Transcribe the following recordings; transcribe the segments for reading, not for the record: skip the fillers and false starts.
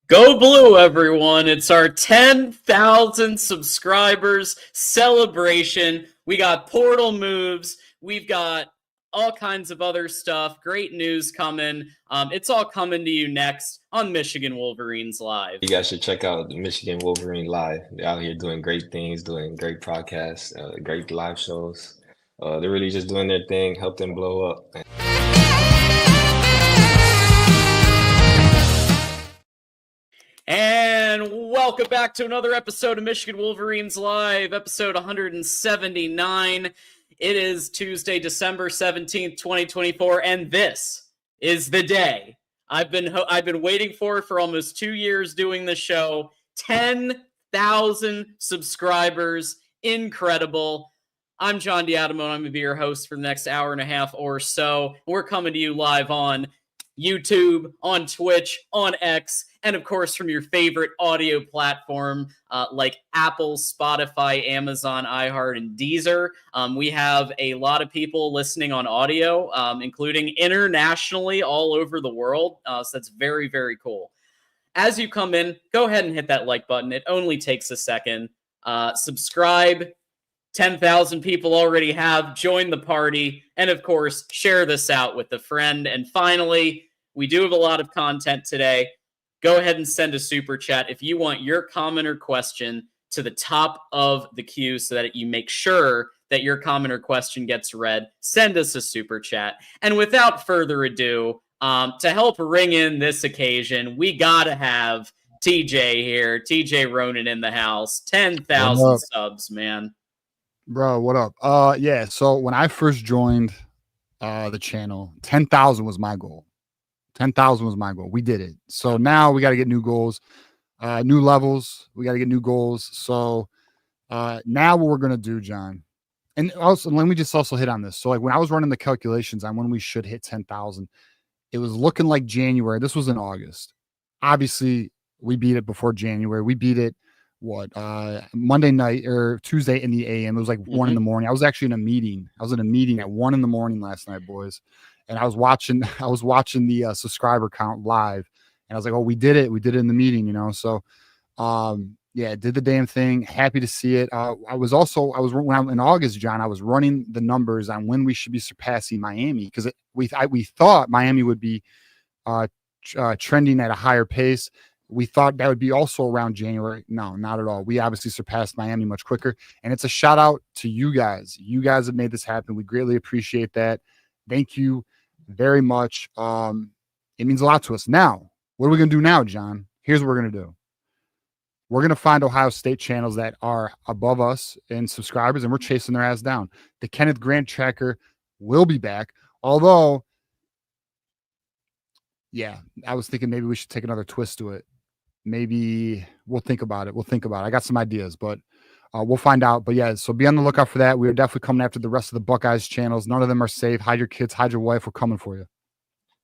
Go Blue, everyone. It's our 10,000 subscribers celebration. We got portal moves. We've got all kinds of other stuff. Great news coming. It's all coming to you next on Michigan Wolverines Live. You guys should check out the Michigan Wolverine Live. They're out here doing great things, doing great podcasts, great live shows. They're really just doing their thing, help them blow up. And welcome back to another episode of Michigan Wolverines Live, episode 179. It is Tuesday, December 17th, 2024, and this is the day I've been waiting for almost 2 years doing the show. 10,000 subscribers. Incredible. I'm John D'Adamo. I'm going to be your host for the next hour and a half or so. We're coming to you live on YouTube, on Twitch, on X, and of course from your favorite audio platform like Apple, Spotify, Amazon, iHeart, and Deezer. We have a lot of people listening on audio, including internationally all over the world. So that's very, very cool. As you come in, go ahead and hit that like button. It only takes a second. Subscribe. 10,000 people already have. Join the party. And of course, share this out with a friend. And finally, we do have a lot of content today. Go ahead and send a super chat if you want your comment or question to the top of the queue so that you make sure that your comment or question gets read. Send us a super chat. And without further ado, to help ring in this occasion, we got to have TJ here. TJ Ronin in the house. 10,000 subs, man. Bro, what up? Yeah, so when I first joined the channel, 10,000 was my goal. 10,000 was my goal. We did it. So now we got to get new goals, new levels. We got to get new goals. So now what we're going to do, John, and also let me just also hit on this. So like when I was running the calculations on when we should hit 10,000, it was looking like January. This was in August. Obviously, we beat it before January. We beat it Monday night or Tuesday in the AM. It was like 1 in the morning. I was actually in a meeting. I was in a meeting at 1 in the morning last night, boys. And I was watching the subscriber count live. And I was like, oh, we did it. We did it in the meeting, you know? So, yeah, did the damn thing. Happy to see it. When I'm in August, John, I was running the numbers on when we should be surpassing Miami because we thought Miami would be trending at a higher pace. We thought that would be also around January. No, not at all. We obviously surpassed Miami much quicker. And it's a shout out to you guys. You guys have made this happen. We greatly appreciate that. Thank you very much. It means a lot to us. Now, what are we going to do now, John? Here's what we're going to do. We're going to find Ohio State channels that are above us in subscribers, and we're chasing their ass down. The Kenneth Grant tracker will be back. Although, yeah, I was thinking maybe we should take another twist to it. Maybe we'll think about it. I got some ideas, but we'll find out. But yeah, so be on the lookout for that. We are definitely coming after the rest of the Buckeyes channels. None of them are safe. Hide your kids, hide your wife. We're coming for you.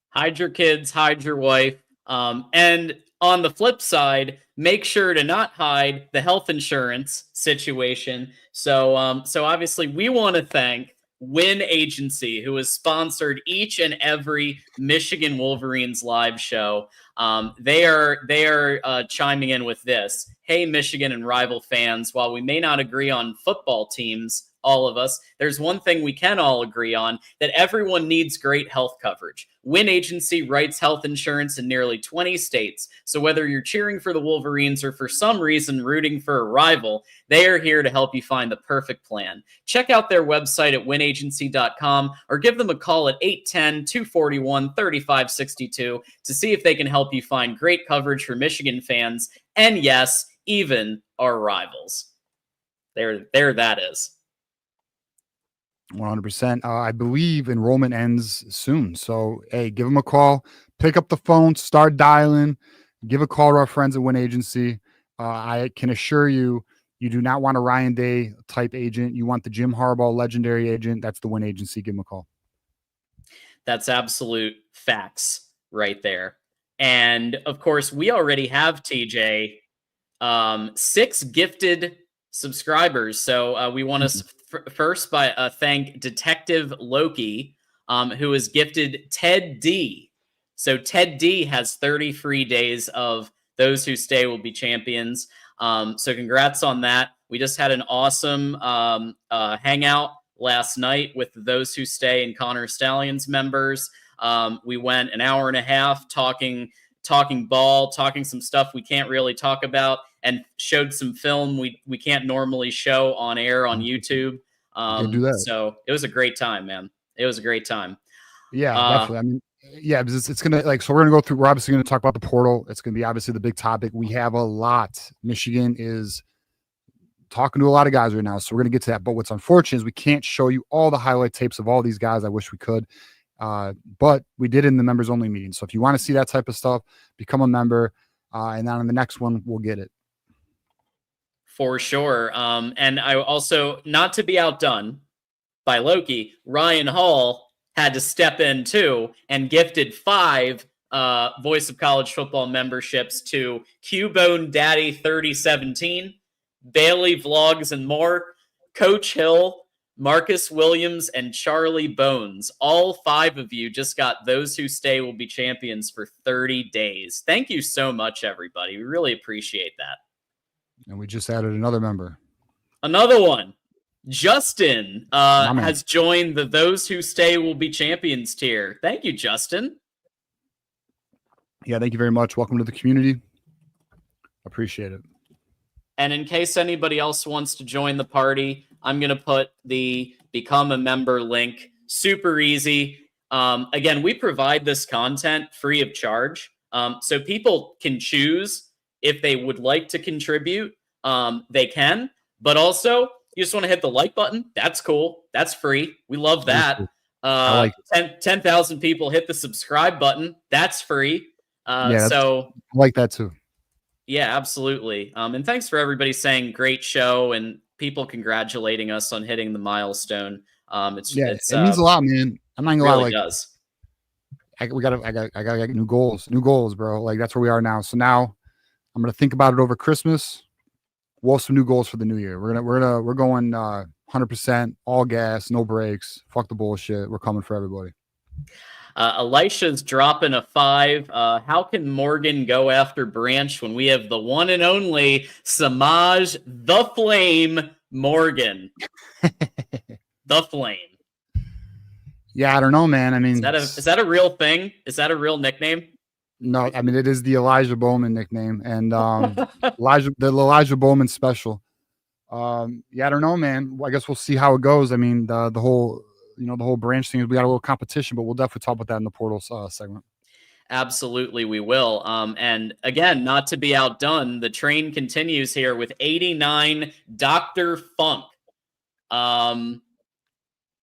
Hide your kids, hide your wife. And on the flip side, make sure to not hide the health insurance situation. So obviously we want to thank Win Agency, who has sponsored each and every Michigan Wolverines live show. They are chiming in with this. Hey, Michigan and rival fans, while we may not agree on football teams, all of us, there's one thing we can all agree on, that everyone needs great health coverage. Win Agency writes health insurance in nearly 20 states. So whether you're cheering for the Wolverines or for some reason rooting for a rival, they are here to help you find the perfect plan. Check out their website at winagency.com or give them a call at 810-241-3562 to see if they can help you find great coverage for Michigan fans. And yes, even our rivals. There that is. 100%. I believe enrollment ends soon. So, hey, give them a call, pick up the phone, start dialing, give a call to our friends at Win Agency. I can assure you, you do not want a Ryan Day type agent. You want the Jim Harbaugh legendary agent. That's the Win Agency. Give them a call. That's absolute facts right there. And of course, we already have TJ 6 gifted subscribers. So we want to first thank Detective Loki, who has gifted Ted D. So Ted D has 30 free days of those who stay will be champions. So congrats on that. We just had an awesome hangout last night with those who stay and Connor Stallions members. We went an hour and a half talking ball, talking some stuff we can't really talk about, and showed some film we can't normally show on air on YouTube. Do that. So it was a great time, man. It was a great time. Yeah, definitely. I mean, yeah, because it's gonna so we're gonna go through. We're obviously gonna talk about the portal. It's gonna be obviously the big topic. We have a lot. Michigan is talking to a lot of guys right now, so we're gonna get to that. But what's unfortunate is we can't show you all the highlight tapes of all these guys. I wish we could, but we did in the members only meeting. So if you want to see that type of stuff, become a member, and then on the next one we'll get it for sure. And I also, not to be outdone by Loki, Ryan Hall had to step in too and gifted 5 Voice of College Football memberships to Cubone Daddy 3017, Bailey Vlogs and More, Coach Hill, Marcus Williams, and Charlie Bones. All 5 of you just got those who stay will be champions for 30 days. Thank you so much, everybody. We really appreciate that. And we just added another member. Another one. Justin has joined the Those Who Stay Will Be Champions tier. Thank you, Justin. Yeah, thank you very much. Welcome to the community. Appreciate it. And in case anybody else wants to join the party, I'm going to put the Become a Member link. Super easy. Again, we provide this content free of charge. So people can choose if they would like to contribute. They can. But also, you just want to hit the like button. That's cool. That's free. We love that. 10,000 people hit the subscribe button. That's free. So I like that too. Yeah, absolutely. And thanks for everybody saying great show and people congratulating us on hitting the milestone. It means a lot, man. I'm not gonna lie. Like, does. I gotta get new goals, bro. Like that's where we are now. So now I'm gonna think about it over Christmas. We'll have some new goals for the new year. We're going 100% all gas, no brakes. Fuck the bullshit. We're coming for everybody. Elisha's dropping a 5. How can Morgan go after Branch when we have the one and only Samaj the Flame Morgan? The Flame. Yeah, I don't know, man. I mean, is that a real thing? Is that a real nickname? No, I mean it is the Elijah Bowman nickname, and the Elijah Bowman special. Yeah, I don't know, man. I guess we'll see how it goes. I mean, the whole Branch thing is we got a little competition, but we'll definitely talk about that in the portal segment. Absolutely, we will. And again, not to be outdone, the train continues here with 89 Dr. Funk.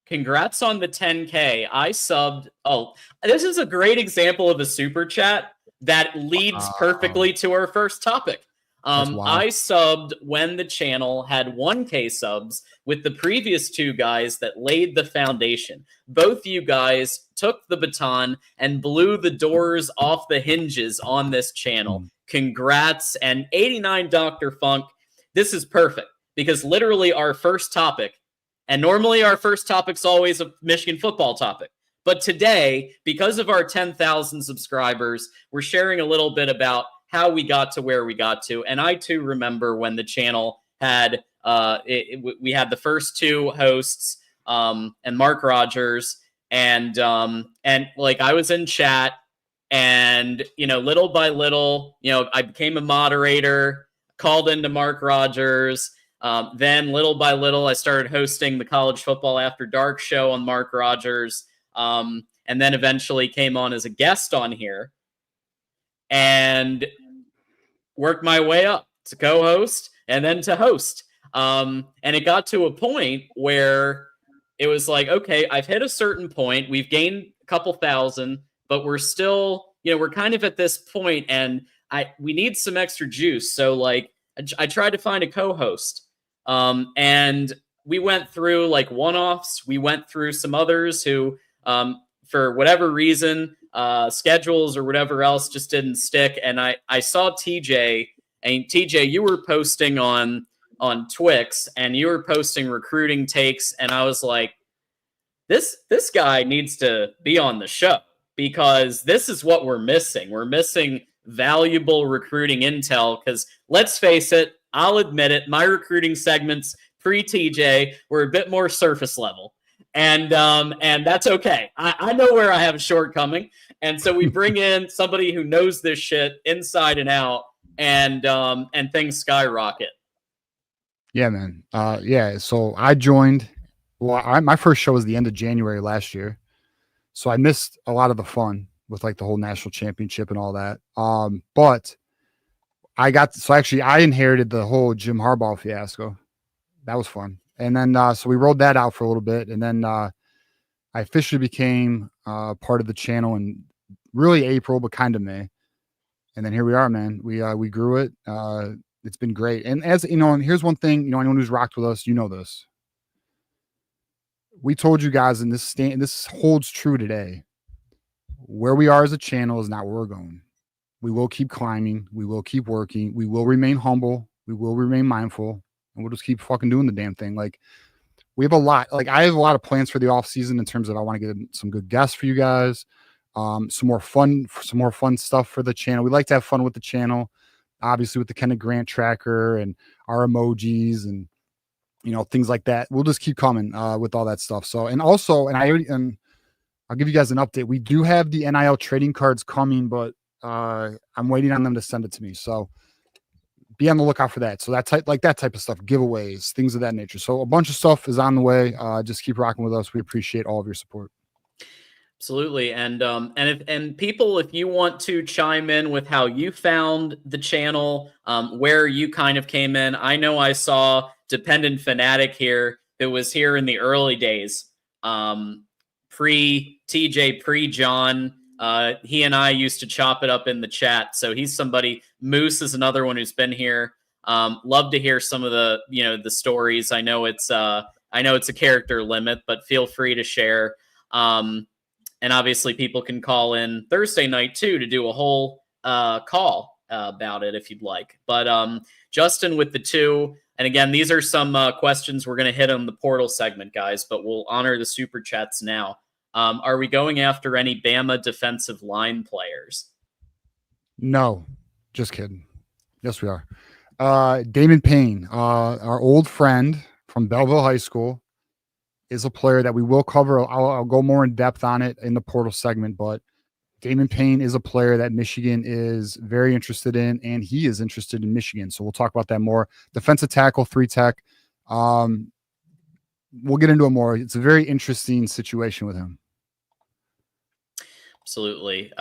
Congrats on the 10K. I subbed. Oh, this is a great example of a super chat that leads perfectly to our first topic. I subbed when the channel had 1K subs with the previous 2 guys that laid the foundation. Both you guys took the baton and blew the doors off the hinges on this channel. Congrats. And 89 Dr. Funk, this is perfect because literally our first topic, and normally our first topic's always a Michigan football topic. But today, because of our 10,000 subscribers, we're sharing a little bit about how we got to where we got to. And I too remember when the channel had, we had the first 2 hosts and Mark Rogers and like I was in chat and, little by little, I became a moderator, called into Mark Rogers. Then little by little, I started hosting the College Football After Dark show on Mark Rogers. And then eventually came on as a guest on here and worked my way up to co-host and then to host. And it got to a point where it was like, okay, I've hit a certain point. We've gained a couple thousand, but we're still, we're kind of at this point and we need some extra juice. So like I tried to find a co-host. And we went through like one-offs. We went through some others who, for whatever reason, schedules or whatever else just didn't stick. And I saw TJ, and TJ, you were posting on Twix and you were posting recruiting takes. And I was like, this guy needs to be on the show because this is what we're missing. We're missing valuable recruiting intel, because let's face it, I'll admit it, my recruiting segments pre-TJ were a bit more surface level. And that's okay. I know where I have a shortcoming. And so we bring in somebody who knows this shit inside and out, and things skyrocket. Yeah, man. Yeah. So I joined. Well, my first show was the end of January last year, so I missed a lot of the fun with like the whole national championship and all that. But I inherited the whole Jim Harbaugh fiasco. That was fun. And then so we rolled that out for a little bit, and then I officially became part of the channel in really April, but kind of May. And then here we are, man. We grew it. It's been great. And as you know, and here's one thing, you know, anyone who's rocked with us, you know this. We told you guys, and this holds true today. Where we are as a channel is not where we're going. We will keep climbing. We will keep working. We will remain humble. We will remain mindful, and we'll just keep fucking doing the damn thing. Like, we have a lot. Like, I have a lot of plans for the off season in terms of I want to get some good guests for you guys. Some more fun stuff for the channel. We like to have fun with the channel, obviously with the Kenneth Grant tracker and our emojis and, you know, things like that. We'll just keep coming with all that stuff. So, and also, and I'll give you guys an update. We do have the NIL trading cards coming, but I'm waiting on them to send it to me. So be on the lookout for that. So that type of stuff, giveaways, things of that nature. So a bunch of stuff is on the way. Just keep rocking with us. We appreciate all of your support. Absolutely. And people, if you want to chime in with how you found the channel, where you kind of came in. I know I saw Dependent Fanatic here that was here in the early days, pre-TJ, pre-John. He and I used to chop it up in the chat. So he's somebody. Moose is another one who's been here. Love to hear some of the, you know, the stories. I know it's a character limit, but feel free to share. And obviously people can call in Thursday night too to do a whole call about it if you'd like. But Justin with the 2, and again, these are some questions we're going to hit on the portal segment, guys, but we'll honor the super chats now. Are we going after any Bama defensive line players? No, just kidding. Yes, we are. Damon Payne, our old friend from Belleville High School, is a player that we will cover. I'll go more in depth on it in the portal segment, but Damon Payne is a player that Michigan is very interested in, and he is interested in Michigan. So we'll talk about that more. Defensive tackle, 3-tech. We'll get into it more. It's a very interesting situation with him. Absolutely.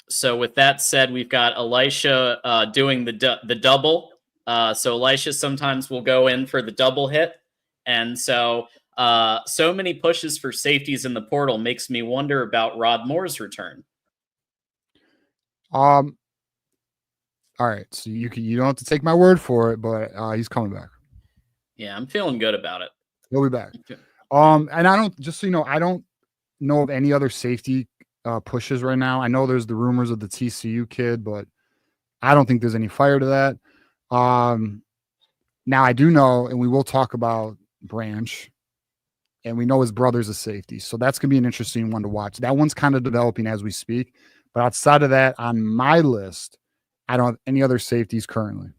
So with that said, we've got Elisha doing the double. So Elisha sometimes will go in for the double hit. And so many pushes for safeties in the portal makes me wonder about Rod Moore's return. All right. So you don't have to take my word for it, but he's coming back. Yeah, I'm feeling good about it. He'll be back. And I don't, just so you know, I don't know of any other safety pushes right now. I know there's the rumors of the TCU kid, but I don't think there's any fire to that. Now I do know, and we will talk about Branch, and we know his brother's a safety. So that's going to be an interesting one to watch. That one's kind of developing as we speak. But outside of that, on my list, I don't have any other safeties currently.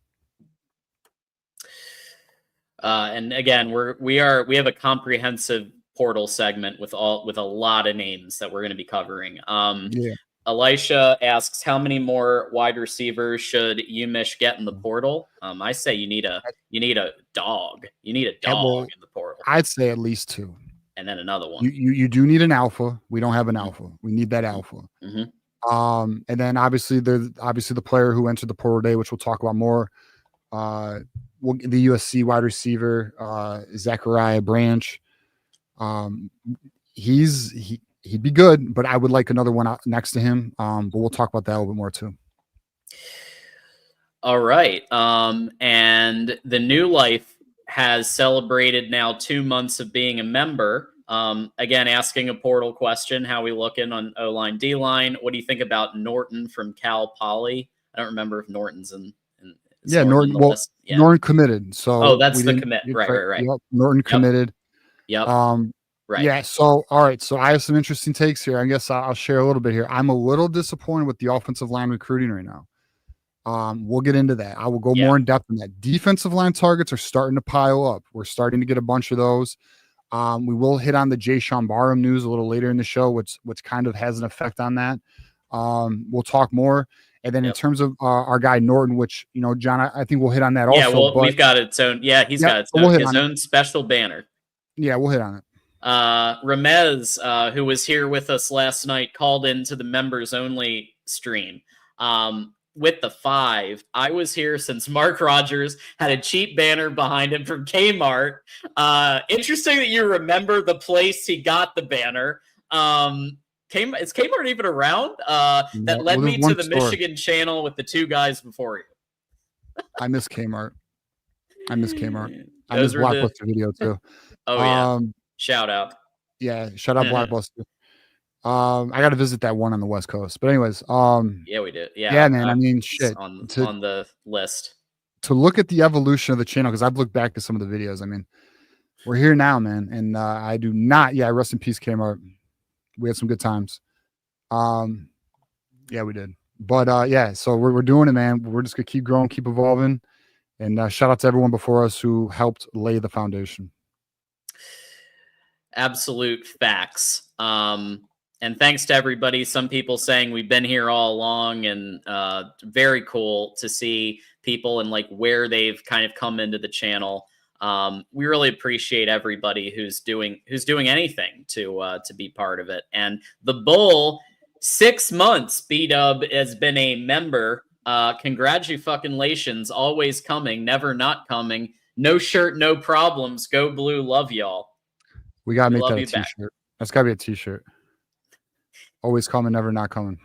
And again, we have a comprehensive portal segment with a lot of names that we're going to be covering. Yeah. Elisha asks, how many more wide receivers should UMich get in the portal? I say you need a dog. You need a dog in the portal. I'd say at least 2. And then another one. You do need an alpha. We don't have an alpha. We need that alpha. Mm-hmm. And then obviously the player who entered the portal today, which we'll talk about more. The USC wide receiver, Zachariah Branch. He'd be good, but I would like another one out next to him. But we'll talk about that a little bit more too. All right. And the New Life has celebrated now 2 months of being a member. Again, asking a portal question, how we looking on O-line, D-line? What do you think about Norton from Cal Poly? I don't remember if Norton's in yeah, Norton. Well, Norton committed. So that's the commit. Right. Yep, Norton committed. Yep. Right. Yeah. So, all right. So I have some interesting takes here. I guess I'll share a little bit here. I'm a little disappointed with the offensive line recruiting right now. We'll get into that. I will go more in depth on that. Defensive line targets are starting to pile up. We're starting to get a bunch of those. We will hit on the Jaishawn Barham news a little later in the show, which kind of has an effect on that. We'll talk more. And then in terms of our guy Norton, which, you know, John, I think we'll hit on that also. Yeah, well, but we've got its own. Yeah, he's got his own special banner. Yeah, we'll hit on it. Ramez, who was here with us last night, called into the members only stream. With the 5, I was here since Mark Rogers had a cheap banner behind him from Kmart. Interesting that you remember the place he got the banner. Is Kmart even around? That led me to the Michigan channel with the 2 guys before you. I miss Kmart. I miss Blockbuster Video too. Oh yeah. Shout out. Yeah, shout out Blockbuster. I got to visit that one on the West Coast. But anyways, yeah, we did. Yeah, man. I mean, shit. On the list. To look at the evolution of the channel, because I've looked back to some of the videos. I mean, we're here now, man. And I do not. Yeah, rest in peace, Kmart. We had some good times. Yeah, we did. But yeah, so we're doing it, man. We're just gonna keep growing, keep evolving. And shout out to everyone before us who helped lay the foundation. Absolute facts. And thanks to everybody. Some people saying we've been here all along, and very cool to see people and like where they've kind of come into the channel. We really appreciate everybody who's doing anything to be part of it. And the Bull, 6 months, B-Dub has been a member. Congratulations, always coming, never not coming. No shirt, no problems. Go Blue, love y'all. We gotta make that a t-shirt. That's gotta be a t-shirt. Always coming, never not coming.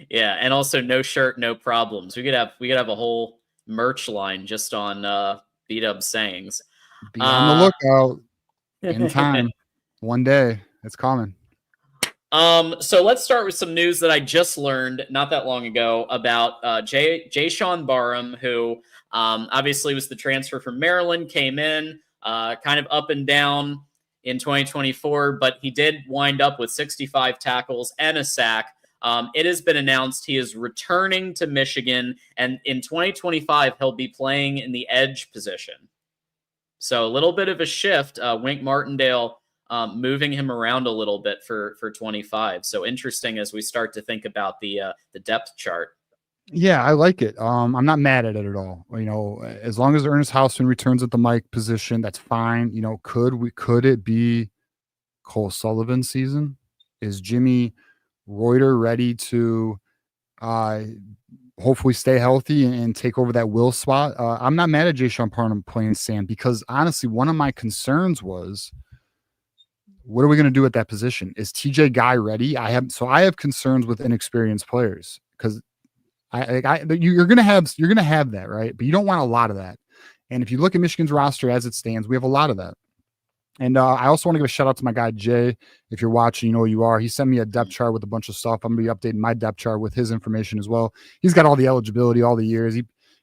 Yeah, and also no shirt, no problems. We could have a whole merch line just on B-Dub sayings. Be on the lookout. In time. One day. It's coming. So let's start with some news that I just learned not that long ago about Jaishawn Barham, who obviously was the transfer from Maryland, came in kind of up and down in 2024, but he did wind up with 65 tackles and a sack. It has been announced he is returning to Michigan, and in 2025, he'll be playing in the edge position. So a little bit of a shift. Wink Martindale moving him around a little bit for 25. So interesting as we start to think about the depth chart. Yeah, I like it. I'm not mad at it at all. You know, as long as Ernest Hausman returns at the mic position, that's fine. You know, could it be Cole Sullivan's season? Is Jimmy Reuter ready to hopefully stay healthy and take over that Will spot? I'm not mad at Jaishawn Barham playing Sam, because honestly, one of my concerns was, what are we going to do at that position? Is TJ Guy ready? I have concerns with inexperienced players, because you're going to have that, right? But you don't want a lot of that. And if you look at Michigan's roster as it stands, we have a lot of that. And I also want to give a shout out to my guy, Jay. If you're watching, you know who you are. He sent me a depth chart with a bunch of stuff. I'm going to be updating my depth chart with his information as well. He's got all the eligibility, all the years.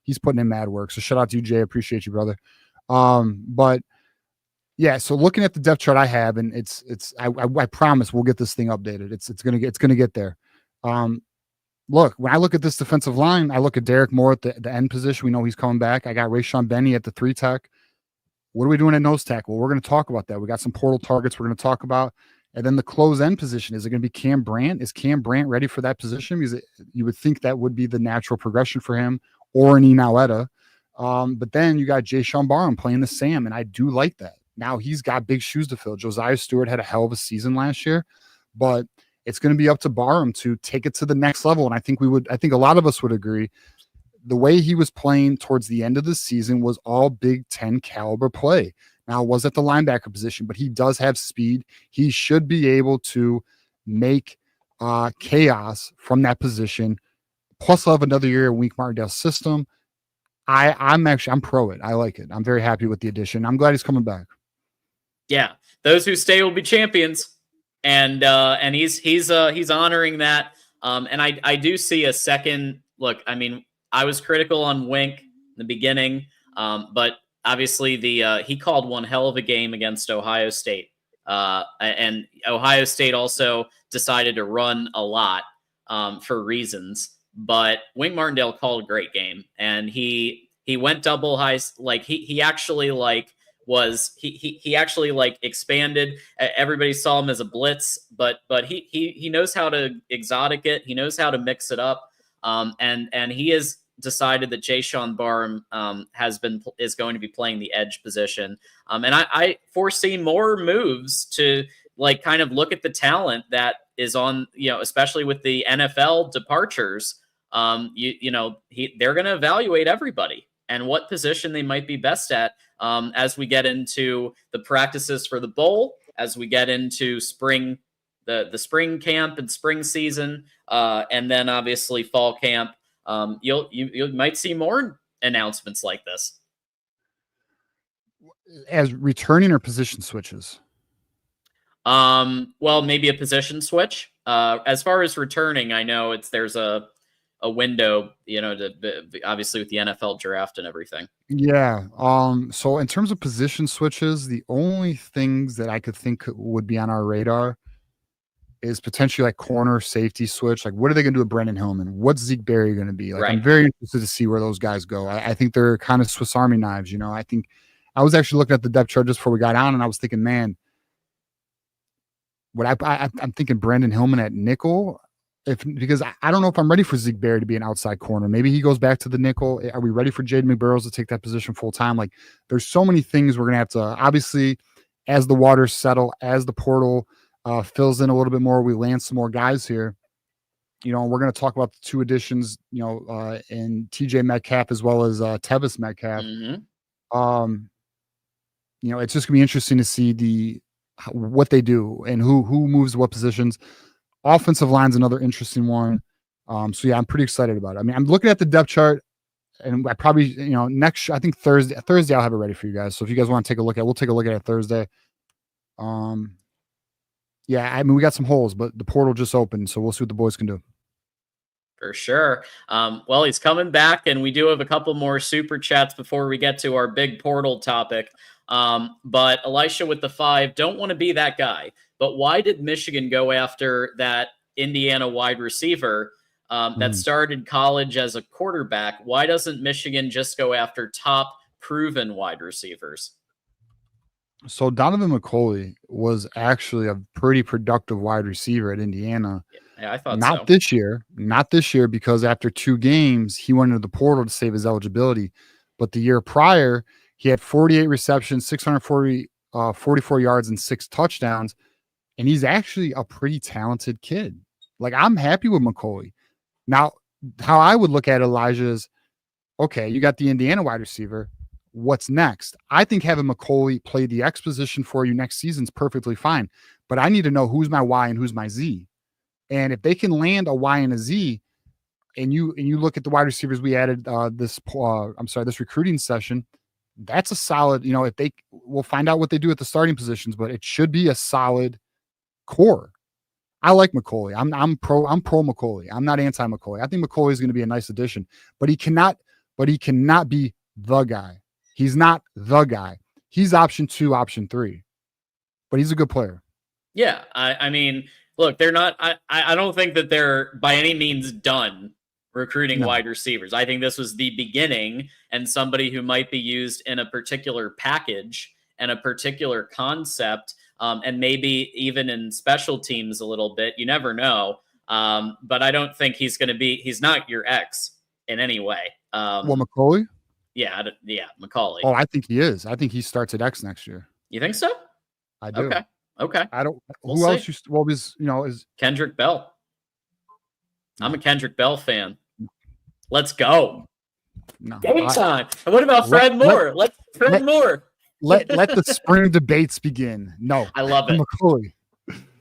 He's putting in mad work. So shout out to you, Jay. Appreciate you, brother. But yeah, so looking at the depth chart I have, and I promise we'll get this thing updated. It's gonna get there. Look, when I look at this defensive line, I look at Derek Moore at the end position. We know he's coming back. I got Rayshawn Benny at the 3 tech. What are we doing at nose tackle? We're going to talk about that. We got some portal targets we're going to talk about. And then the close end position, is it going to be Cam Brandt? Is Cam Brandt ready for that position? Because you would think that would be the natural progression for him, or an Inaueta. But then you got Jaishawn Barham playing the Sam, and I do like that. Now he's got big shoes to fill. Josiah Stewart had a hell of a season last year, but it's going to be up to Barham to take it to the next level. And I think a lot of us would agree, the way he was playing towards the end of the season was all Big Ten caliber play. Now, it was at the linebacker position, but he does have speed. He should be able to make chaos from that position. Plus, he'll have another year in Wink Martindale's system. I'm pro it. I like it. I'm very happy with the addition. I'm glad he's coming back. Yeah, those who stay will be champions, and he's honoring that. And I do see a second look. I mean, I was critical on Wink in the beginning, but obviously he called one hell of a game against Ohio State. And Ohio State also decided to run a lot for reasons. But Wink Martindale called a great game, and he went double high. Like he actually like was he actually like expanded. Everybody saw him as a blitz, but he knows how to exotic it. He knows how to mix it up. And he has decided that Jaishawn Barham is going to be playing the edge position. And I foresee more moves to like kind of look at the talent that is on, especially with the NFL departures. They're going to evaluate everybody and what position they might be best at as we get into the practices for the bowl, as we get into spring, the spring camp and spring season, and then obviously fall camp. You might see more announcements like this. As returning or position switches? Well, maybe a position switch. As far as returning, I know there's a window, obviously with the NFL draft and everything. Yeah. So in terms of position switches, the only things that I could think would be on our radar is potentially like corner safety switch. Like, what are they going to do with Brendan Hillman? What's Zeke Berry going to be? Like, right. I'm very interested to see where those guys go. I think they're kind of Swiss Army knives. I think I was actually looking at the depth chart just before we got on, and I was thinking, man, I'm thinking Brendan Hillman at nickel. Because I don't know if I'm ready for Zeke Berry to be an outside corner. Maybe he goes back to the nickel. Are we ready for Jaden McBurrows to take that position full time? Like, there's so many things we're gonna have to, obviously, as the waters settle, as the portal fills in a little bit more, we land some more guys here. We're gonna talk about the two additions, in TJ Metcalf as well as Tevis Metcalf. Mm-hmm. It's just gonna be interesting to see what they do and who moves what positions. Offensive line's another interesting one. So yeah, I'm pretty excited about it. I mean, I'm looking at the depth chart, and I probably, I think Thursday I'll have it ready for you guys. So if you guys want to take a look at it, we'll take a look at it Thursday. Yeah, I mean, we got some holes, but the portal just opened, so we'll see what the boys can do. For sure. Well, he's coming back, and we do have a couple more super chats before we get to our big portal topic. But Elisha with the 5, don't want to be that guy. But why did Michigan go after that Indiana wide receiver that started college as a quarterback? Why doesn't Michigan just go after top proven wide receivers? So Donovan McCulley was actually a pretty productive wide receiver at Indiana. Yeah, I thought not this year, because after 2 games, he went into the portal to save his eligibility. But the year prior, he had 48 receptions, 44 yards, and 6 touchdowns. And he's actually a pretty talented kid. Like, I'm happy with McCulley. Now, how I would look at Elijah is, okay, you got the Indiana wide receiver. What's next? I think having McCulley play the X position for you next season is perfectly fine. But I need to know who's my Y and who's my Z. And if they can land a Y and a Z, and you look at the wide receivers we added this recruiting session, that's a solid, we'll find out what they do at the starting positions, but it should be a solid core. I like McCulley. I'm pro McCulley. I'm not anti McCulley. I think McCulley is going to be a nice addition, but he cannot be the guy. He's not the guy. He's option 2, option 3, but he's a good player. Yeah. I mean, look, they're not, I don't think that they're by any means done recruiting wide receivers. I think this was the beginning, and somebody who might be used in a particular package and a particular concept. And maybe even in special teams a little bit. You never know. But I don't think he's not your X in any way. McCulley? Yeah, McCulley. Oh, I think he is. I think he starts at X next year. You think so? I do. Okay. I don't. Who else? Is Kendrick Bell. I'm a Kendrick Bell fan. Let's go. No. Game time. And what about Fred Moore? Let's Fred Moore. Let the spring debates begin. No, I love it. McCulley.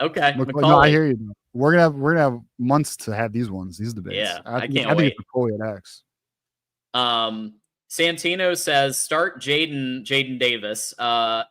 Okay, McCulley. No, I hear you. We're gonna have months to have these debates. Yeah, I can't wait. I think it's McCulley at X. Santino says start Jaden Davis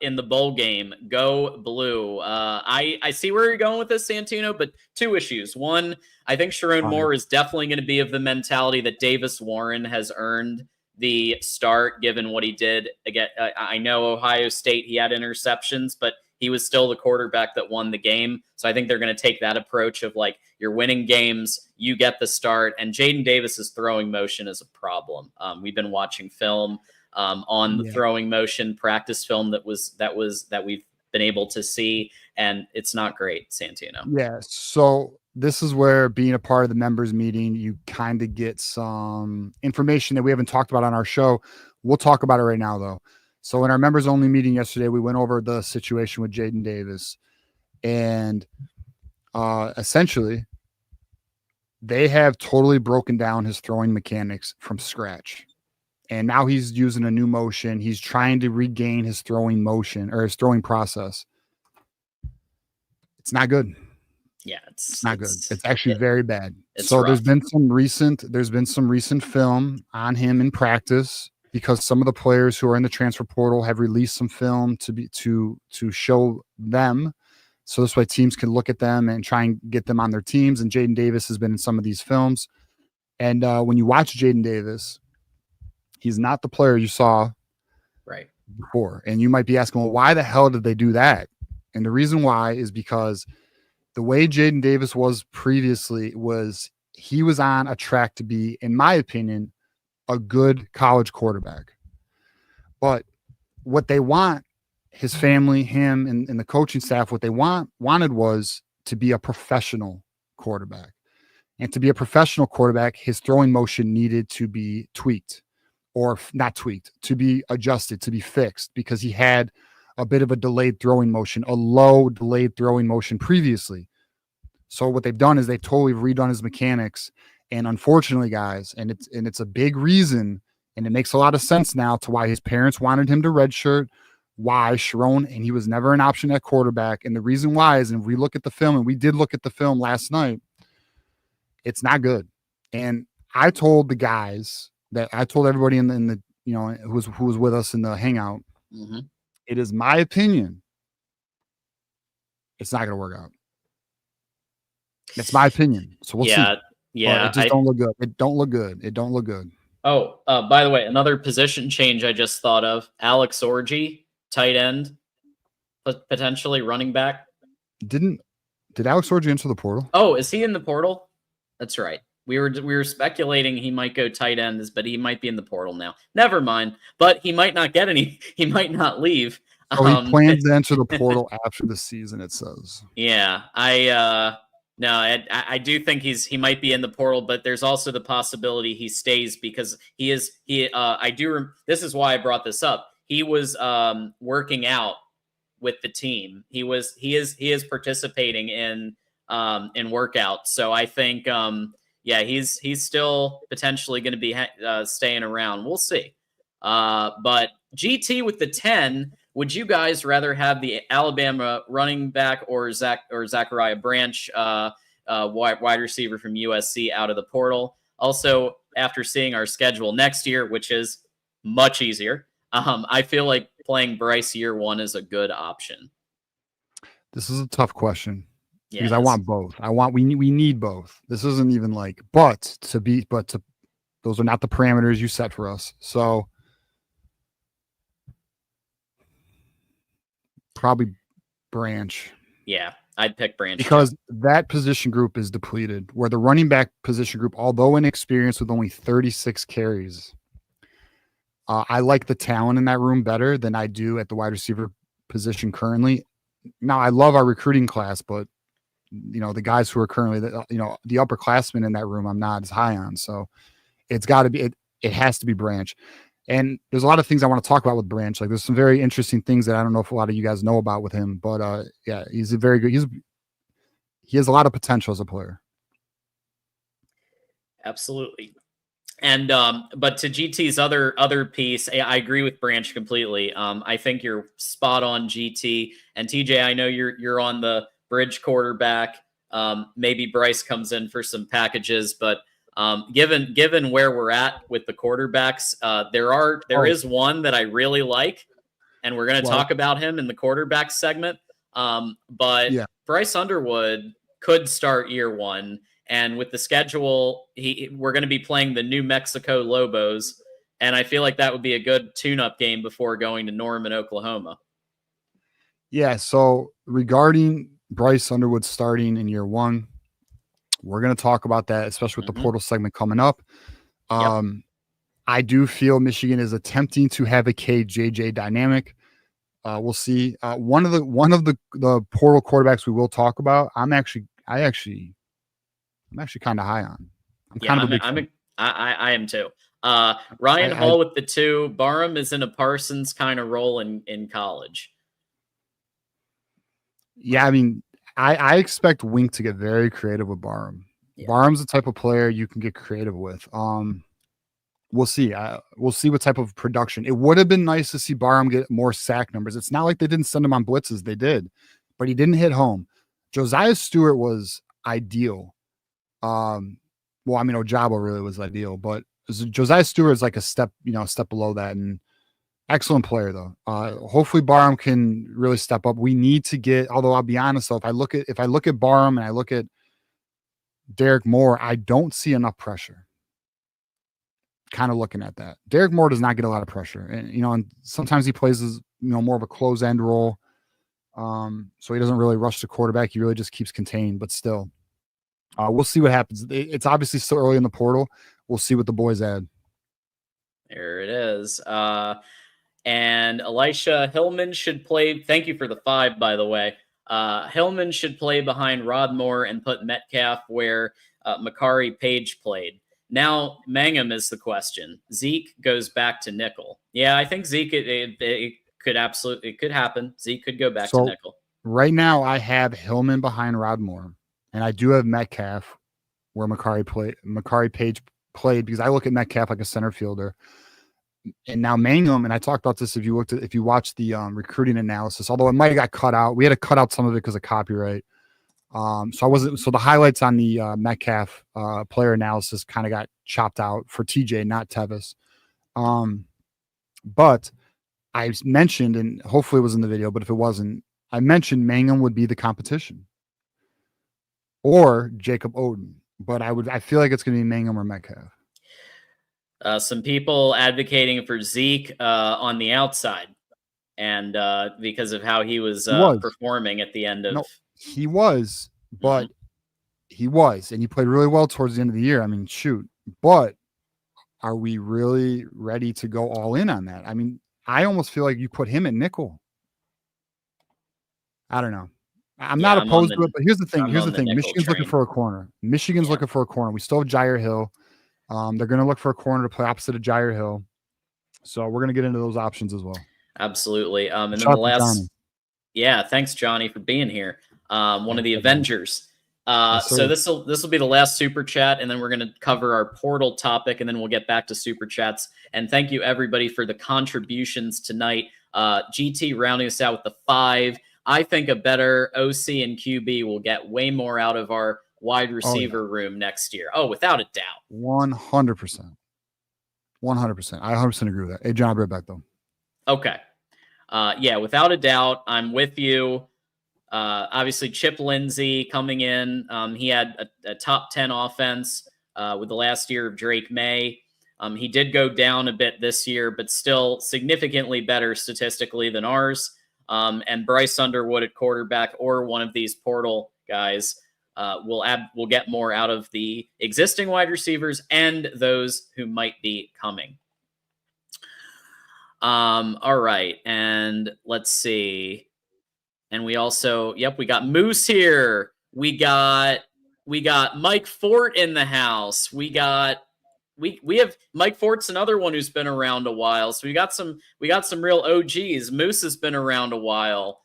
in the bowl game. Go blue. I see where you're going with this, Santino, but 2 issues. One, I think Sharon Moore is definitely going to be of the mentality that Davis Warren has earned the start given what he did. Again, I know Ohio State, he had interceptions, but he was still the quarterback that won the game. So I think they're going to take that approach of like, you're winning games, you get the start, and Jaden Davis's throwing motion is a problem. We've been watching film on the throwing motion practice film that we've been able to see, and it's not great, Santino. Yeah. So this is where, being a part of the members meeting, you kind of get some information that we haven't talked about on our show. We'll talk about it right now, though. So in our members only meeting yesterday, we went over the situation with Jaden Davis, and essentially they have totally broken down his throwing mechanics from scratch. And now he's using a new motion. He's trying to regain his throwing motion, or his throwing process. It's not good. Yeah, it's not good. It's actually very bad. So rough. there's been some recent film on him in practice, because some of the players who are in the transfer portal have released some film to show them. So this way teams can look at them and try and get them on their teams. And Jaden Davis has been in some of these films. And when you watch Jaden Davis, he's not the player you saw right before. And you might be asking, well, why the hell did they do that? And the reason why is because the way Jaden Davis was previously was he was on a track to be, in my opinion, a good college quarterback. But what they want, his family, him, and the coaching staff, what they wanted was to be a professional quarterback. And to be a professional quarterback, his throwing motion needed to be tweaked, or not tweaked, to be adjusted, to be fixed, because he had a bit of a delayed throwing motion, a low delayed throwing motion previously. So what they've done is they've totally redone his mechanics. And unfortunately, guys, and it's a big reason, and it makes a lot of sense now to why his parents wanted him to redshirt, why Sharon, and he was never an option at quarterback. And the reason why is, and if we look at the film, and we did look at the film last night, it's not good. And I told the guys that I told everybody in the who was with us in the hangout, it is my opinion, it's not going to work out. It's my opinion. So we'll see. Yeah. But it just don't look good. It don't look good. It don't look good. Oh, by the way, another position change I just thought of. Alex Orji, tight end, potentially running back. Did Alex Orji enter the portal? Oh, is he in the portal? That's right. We were speculating he might go tight ends, but he might be in the portal now. Never mind. But he might not get any. He might not leave. So he plans to enter the portal after the season, it says. Yeah, I do think he might be in the portal, but there's also the possibility he stays, because this is why I brought this up. He was working out with the team. He is participating in workouts. So I think he's still potentially going to be staying around. We'll see. But GT with the 10. Would you guys rather have the Alabama running back or Zachariah Branch, wide receiver from USC, out of the portal? Also, after seeing our schedule next year, which is much easier, I feel like playing Bryce year one is a good option. This is a tough question, because I want both. We need both. This isn't even like, those are not the parameters you set for us. So probably Branch. Yeah, I'd pick Branch, because that position group is depleted, where the running back position group, although inexperienced with only 36 carries, I like the talent in that room better than I do at the wide receiver position currently. Now, I love our recruiting class, but the guys who are currently the upperclassmen in that room, I'm not as high on. So it's got to be, it has to be Branch. And there's a lot of things I want to talk about with Branch. Like, there's some very interesting things that I don't know if a lot of you guys know about with him, but he's a very good, he has a lot of potential as a player. Absolutely. And but to GT's other piece, I agree with Branch completely. I think you're spot on, GT. And TJ, I know you're on the bridge quarterback. Maybe Bryce comes in for some packages, but given where we're at with the quarterbacks, there is one that I really like, and we're going to talk about him in the quarterback segment. But Bryce Underwood could start year one. And with the schedule, we're going to be playing the New Mexico Lobos, and I feel like that would be a good tune-up game before going to Norman, Oklahoma. Yeah. So regarding Bryce Underwood starting in year one, we're going to talk about that, especially with the portal segment coming up. Yep. I do feel Michigan is attempting to have a KJJ dynamic. We'll see. One of the portal quarterbacks we will talk about. I'm actually kind of high on. I'm kind of a big fan. I am too. Ryan Hall with the 2. Barham is in a Parsons kind of role in college. Yeah, I mean, I expect Wink to get very creative with Barham. Yeah. Barham's the type of player you can get creative with. We'll see. We'll see what type of production. It would have been nice to see Barham get more sack numbers. It's not like they didn't send him on blitzes. They did, but he didn't hit home. Josiah Stewart was ideal. Well, I mean, Ojabo really was ideal, but Josiah Stewart is like a step below that, and excellent player though. Hopefully Barham can really step up. We need to get. Although I'll be honest though, if I look at Barham and I look at Derek Moore, I don't see enough pressure. Kind of looking at that. Derek Moore does not get a lot of pressure. And, and sometimes he plays as, more of a close end role. So he doesn't really rush the quarterback. He really just keeps contained, but still, we'll see what happens. It's obviously still early in the portal. We'll see what the boys add. There it is. And Elisha Hillman should play. Thank you for the 5, by the way. Hillman should play behind Rodmore and put Metcalf where Makari Page played. Now, Mangum is the question. Zeke goes back to nickel. Yeah, I think Zeke, it could happen. Zeke could go back to nickel. Right now, I have Hillman behind Rodmore, and I do have Metcalf where Makari Page played, because I look at Metcalf like a center fielder. And now Mangum, and I talked about this if you watched the recruiting analysis, although it might have got cut out. We had to cut out some of it because of copyright. So the highlights on the Metcalf player analysis kind of got chopped out for TJ, not Tevis. But I mentioned, and hopefully it was in the video, but if it wasn't, I mentioned Mangum would be the competition or Jacob Oden, but I feel like it's going to be Mangum or Metcalf. Some people advocating for Zeke on the outside, and because of how he was performing at the end of. No, he was, but and he played really well towards the end of the year. I mean, shoot, but are we really ready to go all in on that? I mean, I almost feel like you put him at nickel. I don't know. I'm not opposed to it, but here's the thing. Michigan's looking for a corner. Looking for a corner. We still have Jair Hill. They're going to look for a corner to play opposite of Jair Hill. So we're going to get into those options as well. Absolutely. And then the last, thanks Johnny for being here. One of the Avengers. So this will be the last super chat, and then we're going to cover our portal topic, and then we'll get back to super chats. And thank you everybody for the contributions tonight. GT rounding us out with the 5. I think a better OC and QB will get way more out of our wide receiver room next year. Oh, without a doubt. 100%. 100%. I 100% agree with that. Hey, John, I'll be right back though. Okay. Without a doubt, I'm with you. Obviously, Chip Lindsey coming in. He had a top 10 offense with the last year of Drake May. He did go down a bit this year, but still significantly better statistically than ours. And Bryce Underwood at quarterback, or one of these portal guys, will get more out of the existing wide receivers and those who might be coming. All right, and let's see. And we also, we got Moose here. We got Mike Fort in the house. We have Mike Fort's another one who's been around a while. So we got some real OGs. Moose has been around a while.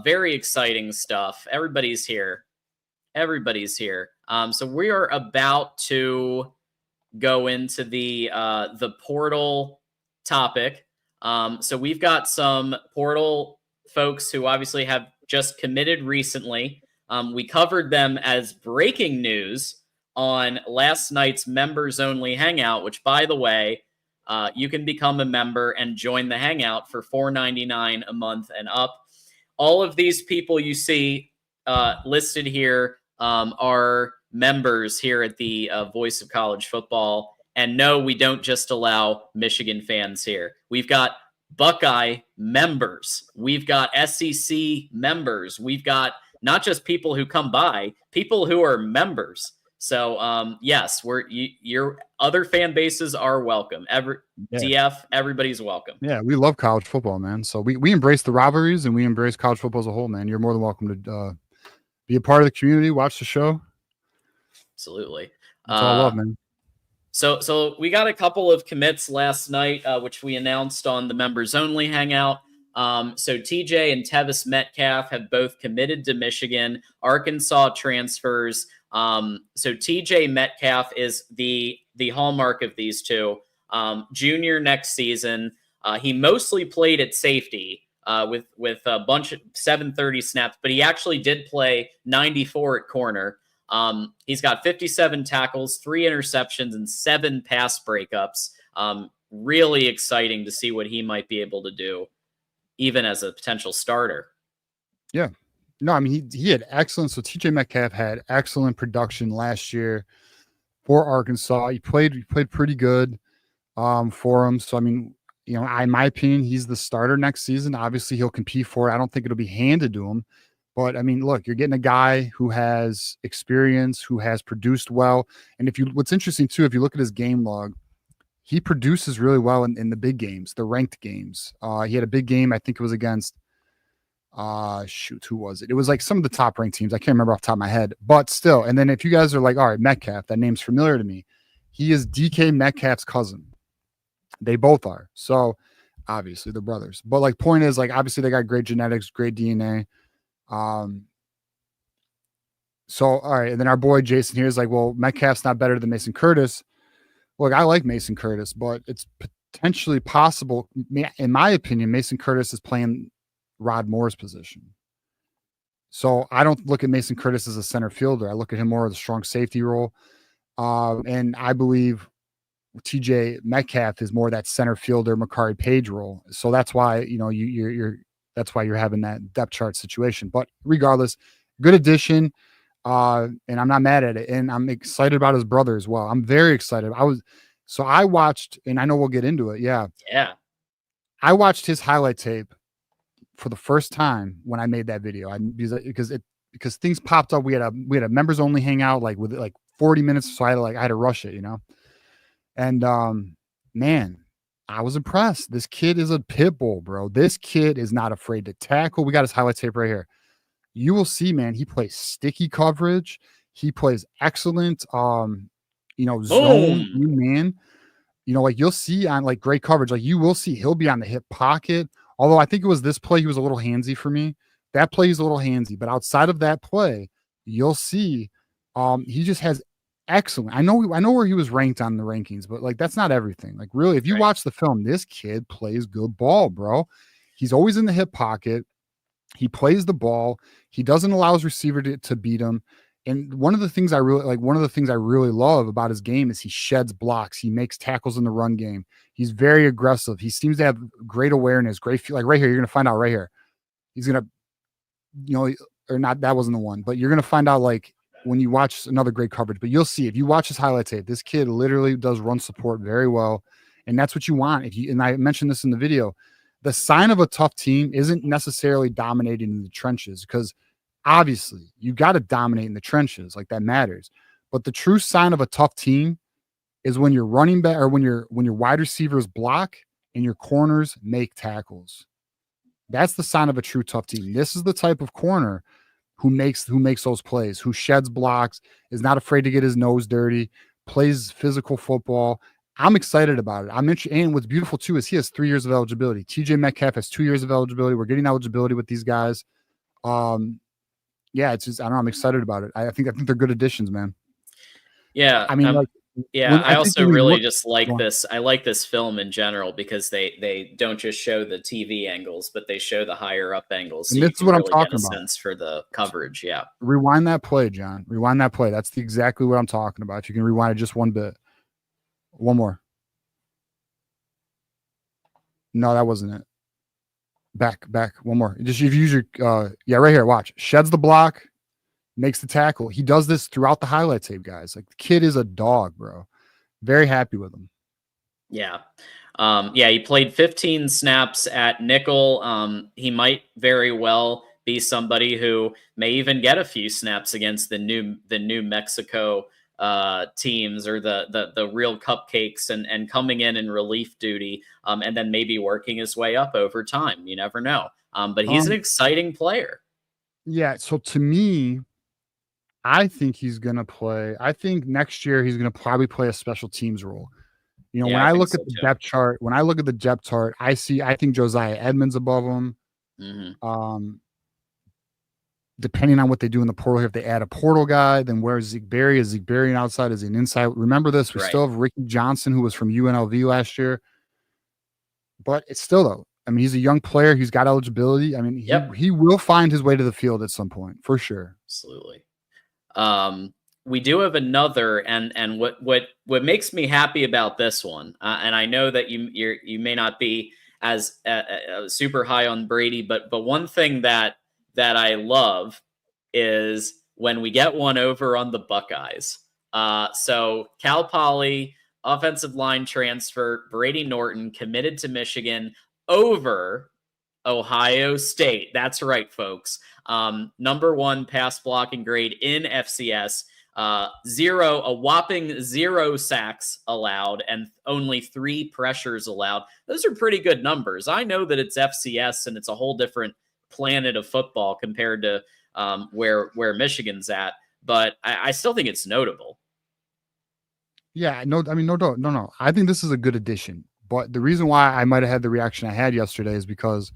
Very exciting stuff. Everybody's here. So we are about to go into the portal topic. So we've got some portal folks who obviously have just committed recently. We covered them as breaking news on last night's members only hangout, which, by the way, you can become a member and join the hangout for $4.99 a month and up. All of these people you see listed here are members here at the Voice of College Football. And no, we don't just allow Michigan fans here. We've got Buckeye members. We've got SEC members. We've got not just people who come by, people who are members. So yes, your other fan bases are welcome. DF, everybody's welcome. Yeah, we love college football, man. So we embrace the rivalries and we embrace college football as a whole, man. You're more than welcome to be a part of the community, watch the show. Absolutely. It's all love, man. So we got a couple of commits last night, which we announced on the members only hangout. So TJ and Tevis Metcalf have both committed to Michigan. Arkansas transfers. So TJ Metcalf is the hallmark of these two. Junior next season. He mostly played at safety with a bunch of 730 snaps, but he actually did play 94 at corner. He's got 57 tackles, 3 interceptions, and 7 pass breakups. Really exciting to see what he might be able to do, even as a potential starter. Yeah. No, I mean, he had excellent. So TJ Metcalf had excellent production last year for Arkansas. He played pretty good for him. So, I mean, in my opinion, he's the starter next season. Obviously, he'll compete for it. I don't think it'll be handed to him. But I mean, look, you're getting a guy who has experience, who has produced well. And what's interesting too, if you look at his game log, he produces really well in the big games, the ranked games. He had a big game. I think it was against, who was it? It was like some of the top ranked teams. I can't remember off the top of my head, but still. And then if you guys are like, all right, Metcalf, that name's familiar to me. He is DK Metcalf's cousin. They both are. So obviously they're brothers. But like, point is, like, obviously they got great genetics, great DNA. So all right, and then our boy Jason here is like, well, Metcalf's not better than Mason Curtis. Look, I like Mason Curtis, but it's potentially possible. In my opinion, Mason Curtis is playing Rod Moore's position. So I don't look at Mason Curtis as a center fielder. I look at him more as a strong safety role. And I believe TJ Metcalf is more that center fielder, Makari Page role. So that's why, that's why you're having that depth chart situation. But regardless, good addition. And I'm not mad at it. And I'm excited about his brother as well. I'm very excited. I watched, and I know we'll get into it. Yeah. Yeah. I watched his highlight tape for the first time when I made that video. Because things popped up. We had a members only hangout, like with like 40 minutes. So I had to rush it, And man, I was impressed. This kid is a pit bull, bro. This kid is not afraid to tackle. We got his highlight tape right here. You will see, man, he plays sticky coverage. He plays excellent, zone, man. Like you'll see on like great coverage, like you will see he'll be on the hip pocket. Although I think it was this play, he was a little handsy for me. That play is a little handsy, but outside of that play, you'll see he just has excellent. I know where he was ranked on the rankings, but like that's not everything. Like really, if you watch the film, this kid plays good ball, bro. He's always in the hip pocket. He plays the ball. He doesn't allow his receiver to beat him. And one of the things I really love about his game is he sheds blocks. He makes tackles in the run game. He's very aggressive. He seems to have great awareness, great like right here. You're gonna find out right here. He's gonna, or not. That wasn't the one, but you're gonna find out like when you watch another great coverage. But you'll see if you watch his highlight tape, this kid literally does run support very well, and that's what you want. And I mentioned this in the video. The sign of a tough team isn't necessarily dominating in the trenches, because obviously you got to dominate in the trenches, like that matters. But the true sign of a tough team is when your running back or when your wide receivers block and your corners make tackles. That's the sign of a true tough team. This is the type of corner who makes those plays, who sheds blocks, is not afraid to get his nose dirty, plays physical football. I'm excited about it. And what's beautiful too is he has 3 years of eligibility. TJ Metcalf has 2 years of eligibility. We're getting eligibility with these guys. It's just, I don't know. I'm excited about it. I think they're good additions, man. Yeah. I mean, I also really just like this. I like this film in general because they don't just show the TV angles, but they show the higher up angles. So and this is what I'm talking about. Sense for the coverage. Yeah. Rewind that play, John. Rewind that play. That's exactly what I'm talking about. If you can rewind it just one bit. One more. No, that wasn't it. Back. One more. Just if you use your right here. Watch. Sheds the block, makes the tackle. He does this throughout the highlight tape, guys. Like the kid is a dog, bro. Very happy with him. Yeah. Yeah, he played 15 snaps at nickel. He might very well be somebody who may even get a few snaps against the New Mexico teams, or the real cupcakes, and coming in relief duty, and then maybe working his way up over time. You never know. But he's an exciting player. Yeah. So to me, I think he's going to play. I think next year he's going to probably play a special teams role. You know, Yeah, when I I think look so at the too. depth chart, I think Josiah Edmonds above him. Depending on what they do in the portal, if they add a portal guy, then where's Zeke Berry? Is Zeke Berry an outside? Is he an inside? Remember this, we still have Ricky Johnson, who was from UNLV last year. But it's still, though, I mean, he's a young player. He's got eligibility. I mean, he will find his way to the field at some point, for sure. Absolutely. We do have another, and what makes me happy about this one, and I know that you may not be as super high on Brady, but one thing that I love is when we get one over on the Buckeyes. So Cal Poly offensive line transfer Brady Norton committed to Michigan over Ohio State. That's right, folks. Number 1 pass blocking grade in FCS. A whopping 0 sacks allowed and only 3 pressures allowed. Those are pretty good numbers. I know that it's FCS and it's a whole different planet of football compared to where Michigan's at, but I still think it's notable. Yeah, no, I mean, no. I think this is a good addition, but the reason why I might have had the reaction I had yesterday is because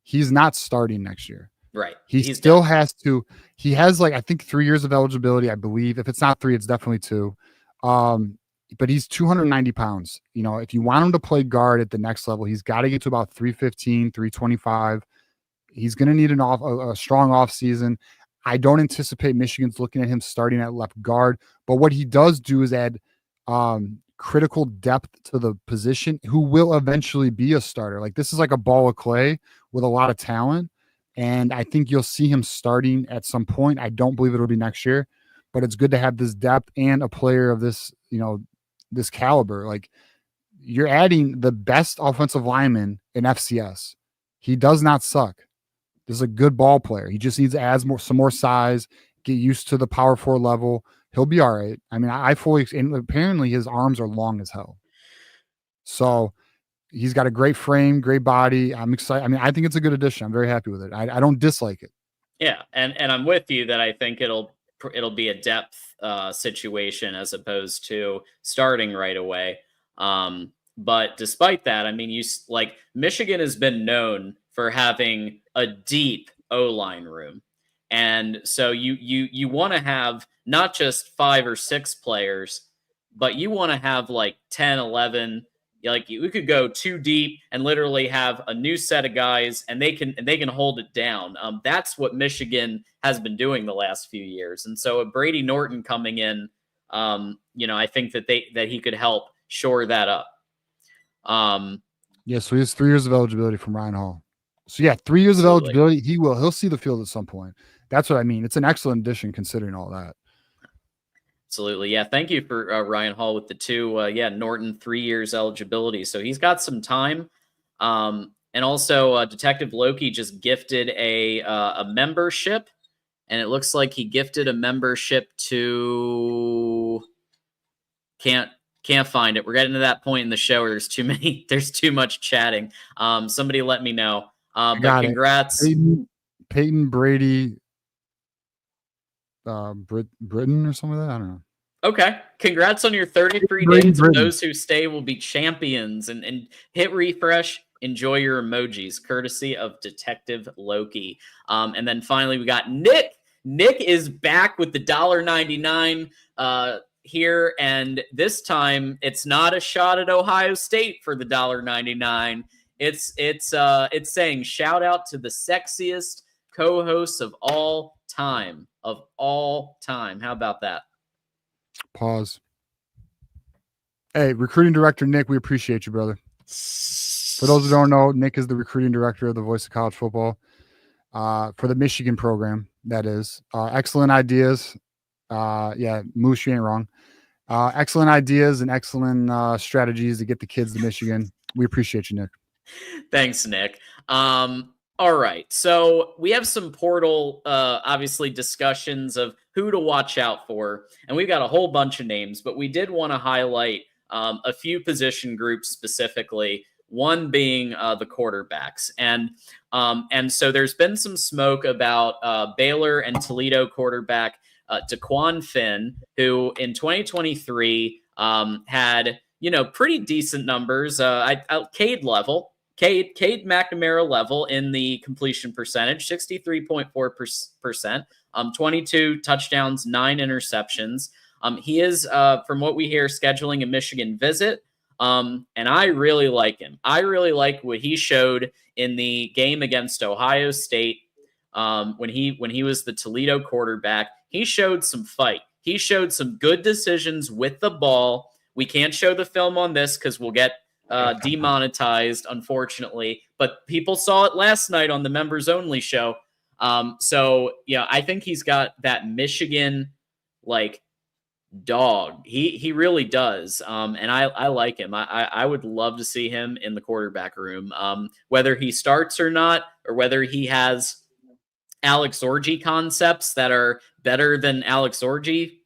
he's not starting next year. Right. He still has to. He has, like, I think 3 years of eligibility, I believe. If it's not 3, it's definitely 2. But he's 290 pounds. You know, if you want him to play guard at the next level, he's got to get to about 315, 325. He's going to need a strong off season. I don't anticipate Michigan's looking at him starting at left guard, but what he does do is add critical depth to the position, who will eventually be a starter. Like, this is like a ball of clay with a lot of talent. And I think you'll see him starting at some point. I don't believe it'll be next year, but it's good to have this depth and a player of this, this caliber. Like, you're adding the best offensive lineman in FCS. He does not suck. This is a good ball player. He just needs to add some more size, get used to the power 4 level. He'll be all right. I mean, and apparently his arms are long as hell. So he's got a great frame, great body. I'm excited. I mean, I think it's a good addition. I'm very happy with it. I don't dislike it. Yeah, and I'm with you that I think it'll be a depth situation as opposed to starting right away. But despite that, I mean, Michigan has been known for having a deep O-line room. And so you want to have not just 5 or 6 players, but you want to have like 10, 11. Like, we could go too deep and literally have a new set of guys, and they can hold it down. That's what Michigan has been doing the last few years. And so Brady Norton coming in, I think that he could help shore that up. Yeah, so he has 3 years of eligibility from Ryan Hall. So yeah, 3 years of eligibility. He'll see the field at some point. That's what I mean. It's an excellent addition considering all that. Absolutely. Yeah. Thank you for Ryan Hall with the 2. Norton, 3 years eligibility. So he's got some time. And also Detective Loki just gifted a membership, and it looks like he gifted a membership to can't find it. We're getting to that point in the show where there's too much chatting. Somebody let me know. But congrats. Peyton Brady, Britain or something like that. I don't know. Okay. Congrats on your 33 days. Those who stay will be champions. And hit refresh. Enjoy your emojis, courtesy of Detective Loki. And then finally, we got Nick. Nick is back with the $1.99 here, and this time it's not a shot at Ohio State for the $1.99. It's saying shout out to the sexiest co-hosts of all time. How about that? Pause. Hey, recruiting director Nick, we appreciate you, brother. For those who don't know, Nick is the recruiting director of the Voice of College Football for the Michigan program. That is excellent ideas. Yeah, Moose, you ain't wrong. Excellent ideas and excellent strategies to get the kids to Michigan. We appreciate you, Nick. Thanks, Nick. All right. So we have some portal, obviously, discussions of who to watch out for. And we've got a whole bunch of names, but we did want to highlight a few position groups specifically, one being the quarterbacks. And so there's been some smoke about Baylor and Toledo quarterback Dequan Finn, who in 2023 had, pretty decent numbers, Cade level. Cade McNamara level in the completion percentage, 63.4%, 22 touchdowns, 9 interceptions. He is, from what we hear, scheduling a Michigan visit, and I really like him. I really like what he showed in the game against Ohio State when he was the Toledo quarterback. He showed some fight. He showed some good decisions with the ball. We can't show the film on this because we'll get demonetized, unfortunately, but people saw it last night on the members only show. So yeah, I think he's got that Michigan like dog. He really does. And I like him. I would love to see him in the quarterback room. Whether he starts or not, or whether he has Alex Orji concepts that are better than Alex Orji,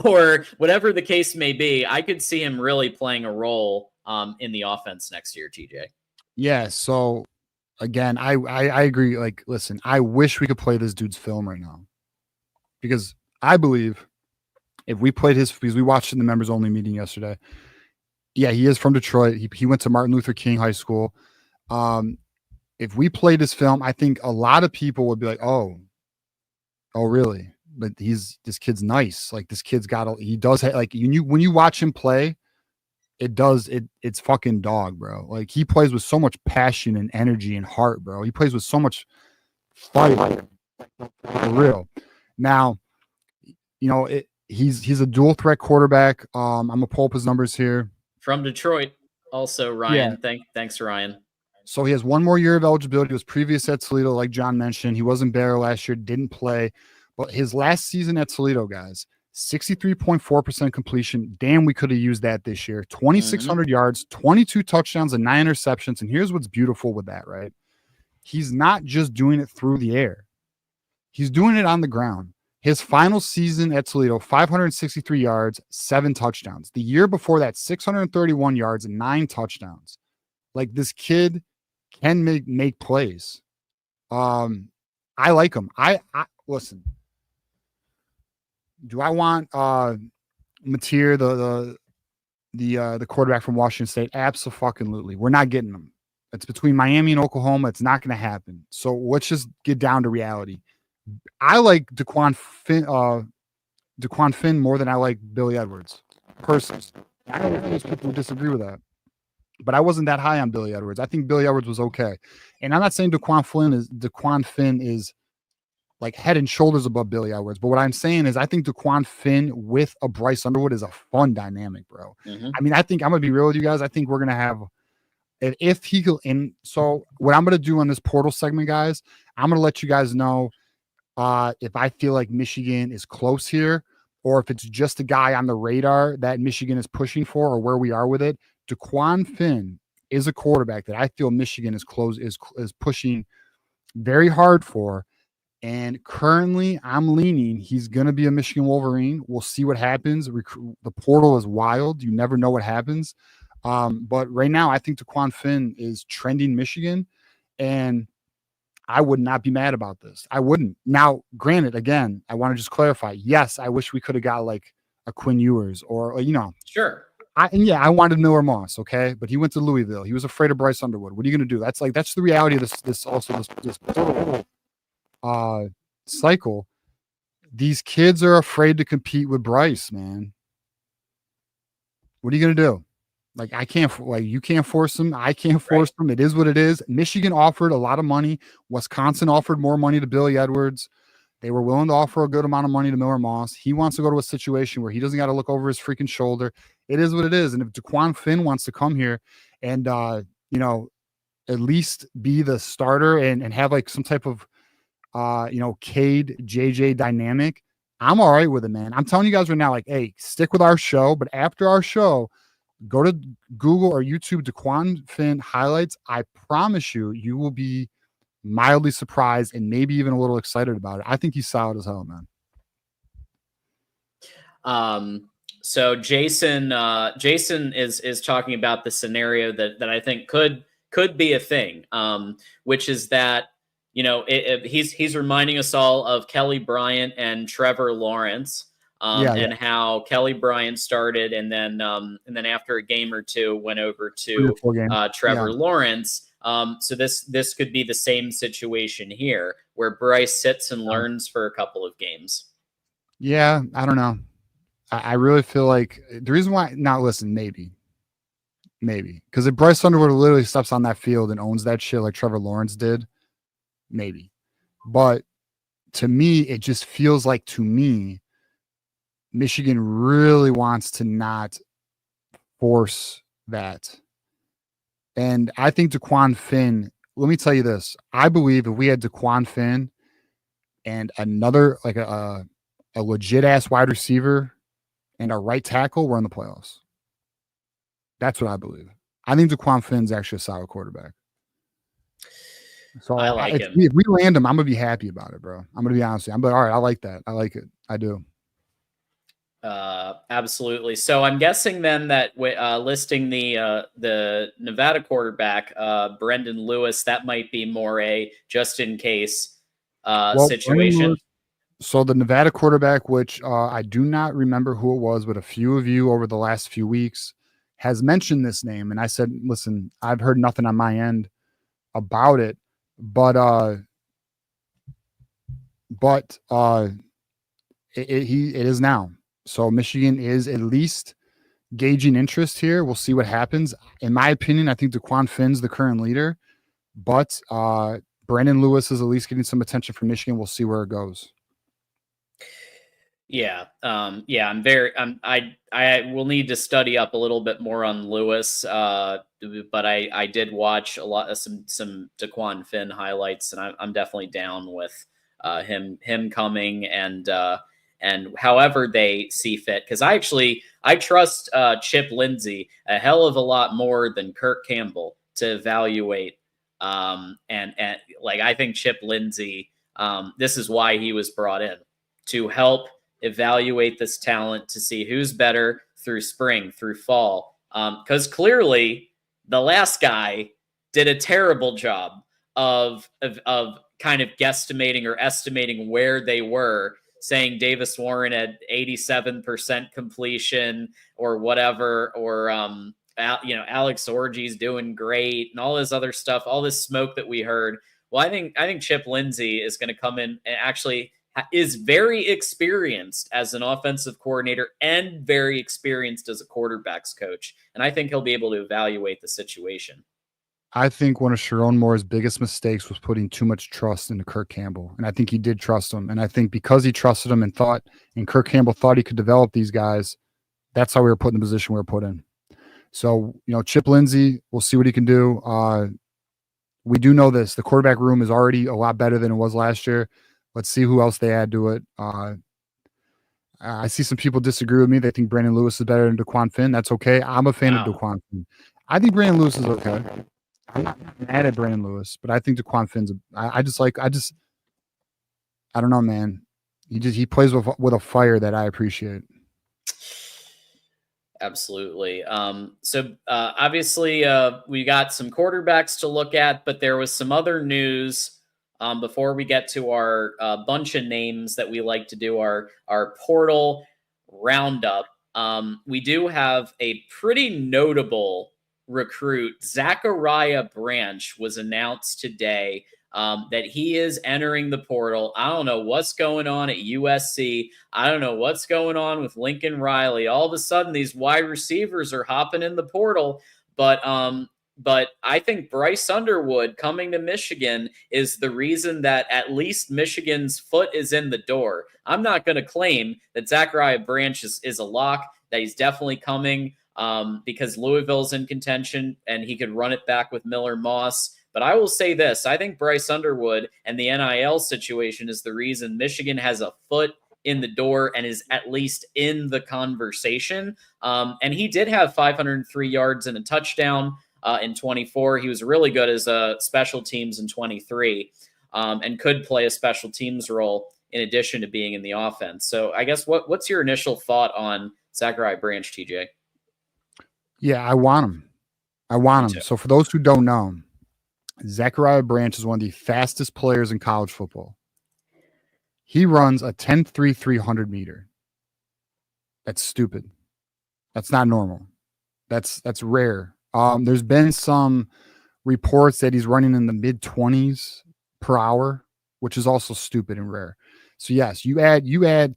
or whatever the case may be, I could see him really playing a role in the offense next year, TJ. Yeah. So again, I agree. Like, listen, I wish we could play this dude's film right now, because I believe if we played because we watched in the members only meeting yesterday. Yeah, he is from Detroit. He went to Martin Luther King High School. If we played this film, I think a lot of people would be like, oh, really? But this kid's nice. Like, this kid's he does like when you watch him play, it's fucking dog, bro. Like, he plays with so much passion and energy and heart, bro. He plays with so much fight, for real. Now, he's a dual threat quarterback. I'm gonna pull up his numbers here. From Detroit, also Ryan. Yeah. Thanks, Ryan. So he has one more year of eligibility. He was previous at Toledo, like John mentioned. He was in Baylor last year, didn't play. But his last season at Toledo, guys, 63.4% completion. Damn, we could have used that this year. 2,600 yards, 22 touchdowns, and 9 interceptions. And here's what's beautiful with that, right? He's not just doing it through the air. He's doing it on the ground. His final season at Toledo, 563 yards, 7 touchdowns. The year before that, 631 yards and 9 touchdowns. Like, this kid can make plays. I like him. I listen. Do I want Mateer, the quarterback from Washington State? Absolutely. We're not getting him. It's between Miami and Oklahoma. It's not going to happen. So let's just get down to reality. I like Dequan Finn more than I like Billy Edwards. Personally, I don't know if most people disagree with that, but I wasn't that high on Billy Edwards. I think Billy Edwards was okay, and I'm not saying Dequan Finn is like head and shoulders above Billy Edwards. But what I'm saying is, I think Dequan Finn with a Bryce Underwood is a fun dynamic, bro. Mm-hmm. I mean, I think I'm gonna be real with you guys. I think we're gonna have. If he go in, so what I'm gonna do on this portal segment, guys, I'm gonna let you guys know. If I feel like Michigan is close here, or if it's just a guy on the radar that Michigan is pushing for, or where we are with it, Dequan Finn is a quarterback that I feel Michigan is pushing very hard for. And currently, I'm leaning he's going to be a Michigan Wolverine. We'll see what happens. The portal is wild. You never know what happens. But right now, I think Dequan Finn is trending Michigan, and I would not be mad about this. I wouldn't. Now, granted, again, I want to just clarify. Yes, I wish we could have got like a Quinn Ewers or Sure. I wanted Miller Moss, okay, but he went to Louisville. He was afraid of Bryce Underwood. What are you going to do? That's the reality of this cycle. These kids are afraid to compete with Bryce, man. What are you going to do? Like, you can't force them. I can't force them. It is what it is. Michigan offered a lot of money. Wisconsin offered more money to Billy Edwards. They were willing to offer a good amount of money to Miller Moss. He wants to go to a situation where he doesn't got to look over his freaking shoulder. It is what it is. And if Dequan Finn wants to come here and, at least be the starter and have like some type of, Cade JJ dynamic, I'm all right with it, man. I'm telling you guys right now, like, hey, stick with our show, but after our show, go to Google or YouTube Dequan Finn highlights. I promise you, you will be mildly surprised and maybe even a little excited about it. I think he's solid as hell, man. So Jason is talking about the scenario that I think could be a thing, which is that, you know, he's reminding us all of Kelly Bryant and Trevor Lawrence, and how Kelly Bryant started, and then after a game or two went over to Trevor Lawrence. So this could be the same situation here, where Bryce sits and learns for a couple of games. Yeah, I don't know. I really feel like the reason why, now listen, maybe, because if Bryce Underwood literally steps on that field and owns that shit like Trevor Lawrence did, maybe. But to me, it just feels like, to me, Michigan really wants to not force that. And I think Dequan Finn, let me tell you this. I believe if we had Dequan Finn and another, like a legit ass wide receiver and a right tackle, we're in the playoffs. That's what I believe. I think Dequan Finn's actually a solid quarterback. So I like him. If we land him, I'm gonna be happy about it, bro. I'm gonna be honest with you. I'm like, all right, I like that. I like it. I do. Absolutely. So I'm guessing then that listing the Nevada quarterback, Brendan Lewis, that might be more a just in case situation. So the Nevada quarterback, which I do not remember who it was, but a few of you over the last few weeks has mentioned this name. And I said, listen, I've heard nothing on my end about it, but it is now. So Michigan is at least gauging interest here. We'll see what happens. In my opinion, I think Dequan Finn's the current leader, but Brandon Lewis is at least getting some attention from Michigan. We'll see where it goes. Yeah. I will need to study up a little bit more on Lewis. But I did watch a lot of some Dequan Finn highlights, and I'm definitely down with him coming and however they see fit. Because I trust Chip Lindsey a hell of a lot more than Kirk Campbell to evaluate. And like, I think Chip Lindsey, this is why he was brought in, to help evaluate this talent, to see who's better through spring, through fall. Because clearly the last guy did a terrible job of kind of guesstimating or estimating where they were, saying Davis Warren had 87% completion or whatever, or Alex Orji's doing great and all this other stuff, all this smoke that we heard. Well, I think Chip Lindsey is going to come in and actually is very experienced as an offensive coordinator and very experienced as a quarterbacks coach. And I think he'll be able to evaluate the situation. I think one of Sharon Moore's biggest mistakes was putting too much trust into Kirk Campbell. And I think he did trust him. And I think because he trusted him and Kirk Campbell thought he could develop these guys, that's how we were put in the position we were put in. So, Chip Lindsey, we'll see what he can do. We do know this. The quarterback room is already a lot better than it was last year. Let's see who else they add to it. I see some people disagree with me. They think Brandon Lewis is better than Dequan Finn. That's okay. I'm a fan of Dequan Finn. I think Brandon Lewis is okay. I'm not mad at Brandon Lewis, but I think Dequan Finn's I don't know, man. He plays with a fire that I appreciate. Absolutely. So obviously we got some quarterbacks to look at, but there was some other news before we get to our bunch of names that we like to do our portal roundup. We do have a pretty notable recruit. Zachariah Branch was announced today that he is entering the portal. I don't know what's going on at USC. I don't know what's going on with Lincoln Riley. All of a sudden, these wide receivers are hopping in the portal. But I think Bryce Underwood coming to Michigan is the reason that at least Michigan's foot is in the door. I'm not going to claim that Zachariah Branch is a lock, that he's definitely coming because Louisville's in contention and he could run it back with Miller Moss. But I will say this. I think Bryce Underwood and the NIL situation is the reason Michigan has a foot in the door and is at least in the conversation. And he did have 503 yards and a touchdown in 24. He was really good as special teams in 23 and could play a special teams role in addition to being in the offense. So I guess what's your initial thought on Zachariah Branch, TJ? Yeah, I want him. So for those who don't know, Zachariah Branch is one of the fastest players in college football. He runs a 10.3 300 meter. That's stupid. That's not normal. That's rare. There's been some reports that he's running in the mid-20s per hour, which is also stupid and rare. So yes, you add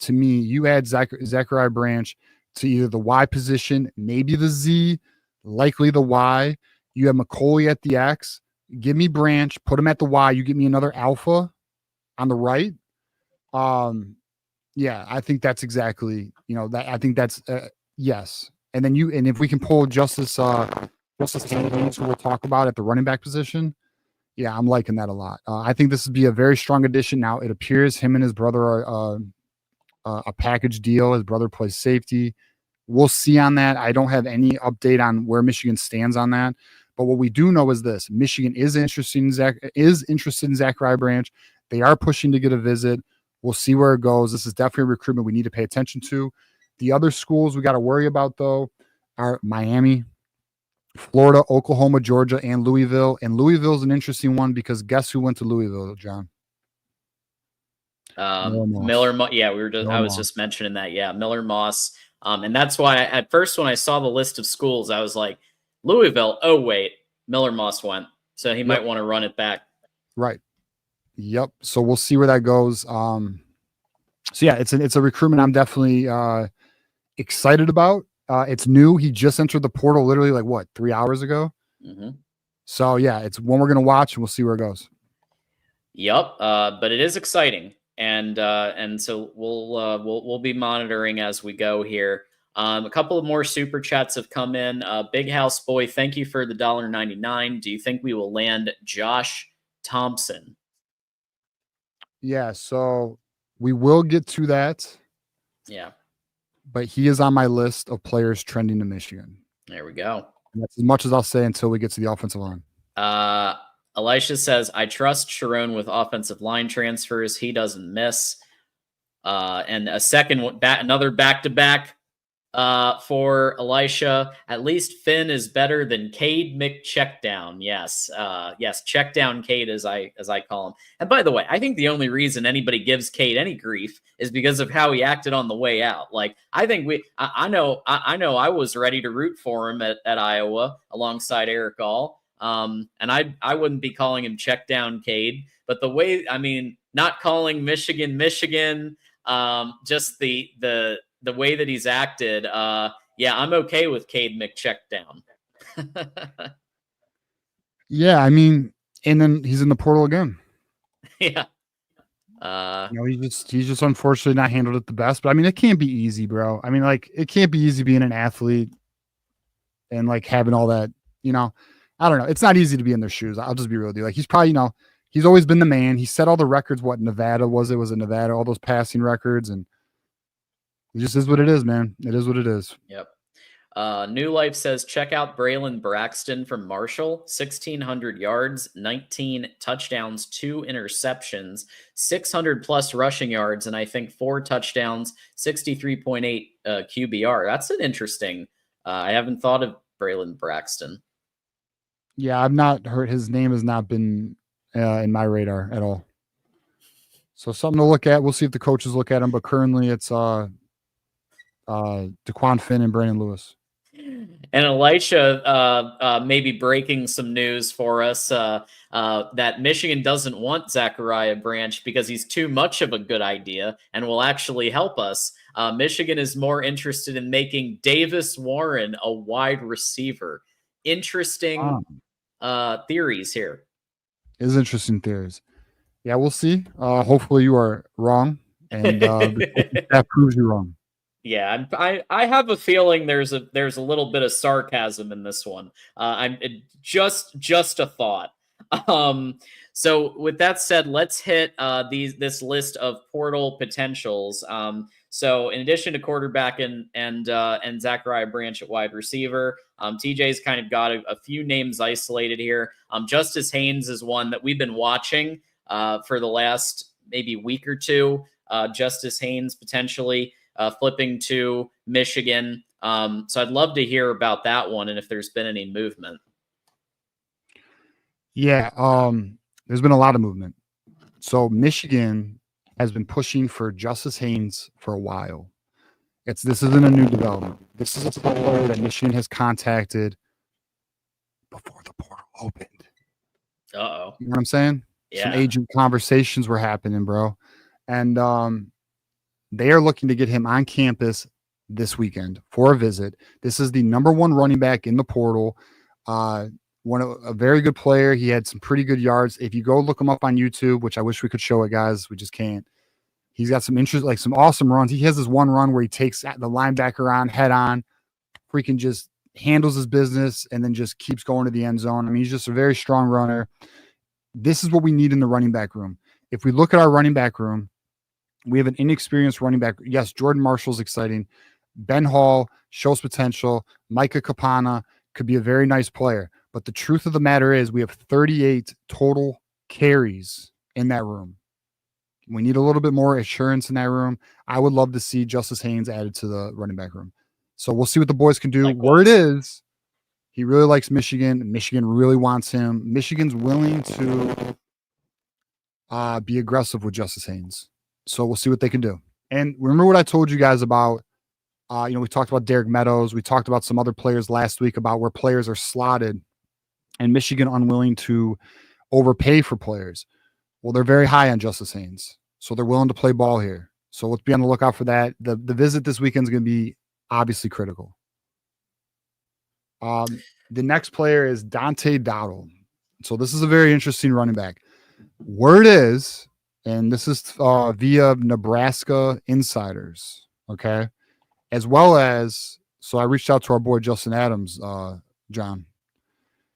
Zachariah Branch to either the Y position, maybe the Z, likely the Y. You have McCauley at the X. Give me Branch, put him at the Y. You give me another alpha on the right. Yeah, I think that's exactly, I think that's yes. And then if we can pull Justice Haynes, who we'll talk about at the running back position. Yeah, I'm liking that a lot. I think this would be a very strong addition. Now it appears him and his brother are a package deal. His brother plays safety. We'll see on that. I don't have any update on where Michigan stands on that. But what we do know is this: Michigan is interested in Zachariah Branch. They are pushing to get a visit. We'll see where it goes. This is definitely a recruitment we need to pay attention to. The other schools we got to worry about, though, are Miami, Florida, Oklahoma, Georgia, and Louisville. And Louisville is an interesting one because guess who went to Louisville, John? Miller Moss. Yeah, I was just mentioning that. Yeah, Miller Moss. And that's why at first when I saw the list of schools, I was like, Louisville. Oh wait, Miller Moss went, so he might want to run it back. Right. Yep. So we'll see where that goes. So yeah, it's a recruitment I'm definitely excited about. It's new. He just entered the portal literally 3 hours ago. Mm-hmm. So yeah, it's one we're gonna watch and we'll see where it goes. Yep. But it is exciting, and so we'll be monitoring as we go here. A couple of more super chats have come in. Big House Boy, thank you for the $1.99. Do you think we will land Josh Thompson? Yeah, so we will get to that. Yeah. But he is on my list of players trending to Michigan. There we go. And that's as much as I'll say until we get to the offensive line. Elisha says, I trust Sharon with offensive line transfers. He doesn't miss. And a second one, another back-to-back for Elisha. At least Finn is better than Cade McCheckdown. Yes. Yes. Checkdown Cade, as I call him. And by the way, I think the only reason anybody gives Cade any grief is because of how he acted on the way out. Like, I think I know I was ready to root for him at Iowa alongside Eric All. And I wouldn't be calling him Checkdown Cade, but the way, not calling Michigan, just the way that he's acted, yeah, I'm okay with Cade McCheckdown. Yeah, and then he's in the portal again. Yeah. He's just unfortunately not handled it the best. But it can't be easy, bro. It can't be easy being an athlete and having all that. I don't know. It's not easy to be in their shoes. I'll just be real with you. He's probably he's always been the man. He set all the records. What Nevada was it? Was it Nevada? All those passing records and. It just is what it is, man. It is what it is. Yep. New Life says, check out Braylon Braxton from Marshall. 1,600 yards, 19 touchdowns, 2 interceptions, 600-plus rushing yards, and I think 4 touchdowns, 63.8 QBR. That's an interesting. I haven't thought of Braylon Braxton. Yeah, I've not heard. His name has not been in my radar at all. So something to look at. We'll see if the coaches look at him, but currently it's Dequan Finn and Brandon Lewis. And Elisha may be breaking some news for us that Michigan doesn't want Zachariah Branch because he's too much of a good idea and will actually help us. Michigan is more interested in making Davis Warren a wide receiver. Interesting theories here. It is interesting theories. Yeah, we'll see. Hopefully you are wrong, and that proves you wrong. Yeah, I have a feeling there's a little bit of sarcasm in this one. I'm just a thought. So with that said, let's hit this list of portal potentials. So in addition to quarterback and Zachariah Branch at wide receiver, TJ's kind of got a few names isolated here. Justice Haynes is one that we've been watching for the last maybe week or two. Justice Haynes potentially flipping to Michigan. So I'd love to hear about that one and if there's been any movement. Yeah, there's been a lot of movement. So Michigan has been pushing for Justice Haynes for a while. This isn't a new development. This is a player that Michigan has contacted before the portal opened. Uh-oh. You know what I'm saying? Yeah. Some agent conversations were happening, bro. And they are looking to get him on campus this weekend for a visit. This is the number one running back in the portal. A very good player. He had some pretty good yards. If you go look him up on YouTube, which I wish we could show it, guys, we just can't. He's got some interest, like some awesome runs. He has this one run where he takes the linebacker on head on, freaking just handles his business, and then just keeps going to the end zone. I mean, he's just a very strong runner. This is what we need in the running back room. If we look at our running back room, we have an inexperienced running back. Yes, Jordan Marshall's exciting. Ben Hall shows potential. Micah Kapana could be a very nice player. But the truth of the matter is we have 38 total carries in that room. We need a little bit more assurance in that room. I would love to see Justice Haynes added to the running back room. So we'll see what the boys can do. Likewise. Word is he really likes Michigan. Michigan really wants him. Michigan's willing to be aggressive with Justice Haynes. So we'll see what they can do. And remember what I told you guys about, we talked about Derek Meadows. We talked about some other players last week about where players are slotted and Michigan unwilling to overpay for players. Well, they're very high on Justice Haynes. So they're willing to play ball here. So let's be on the lookout for that. The visit this weekend is going to be obviously critical. The next player is Dante Dowdle. So this is a very interesting running back. Word is, and this is via Nebraska insiders, okay? As well as, so I reached out to our boy Justin Adams, John,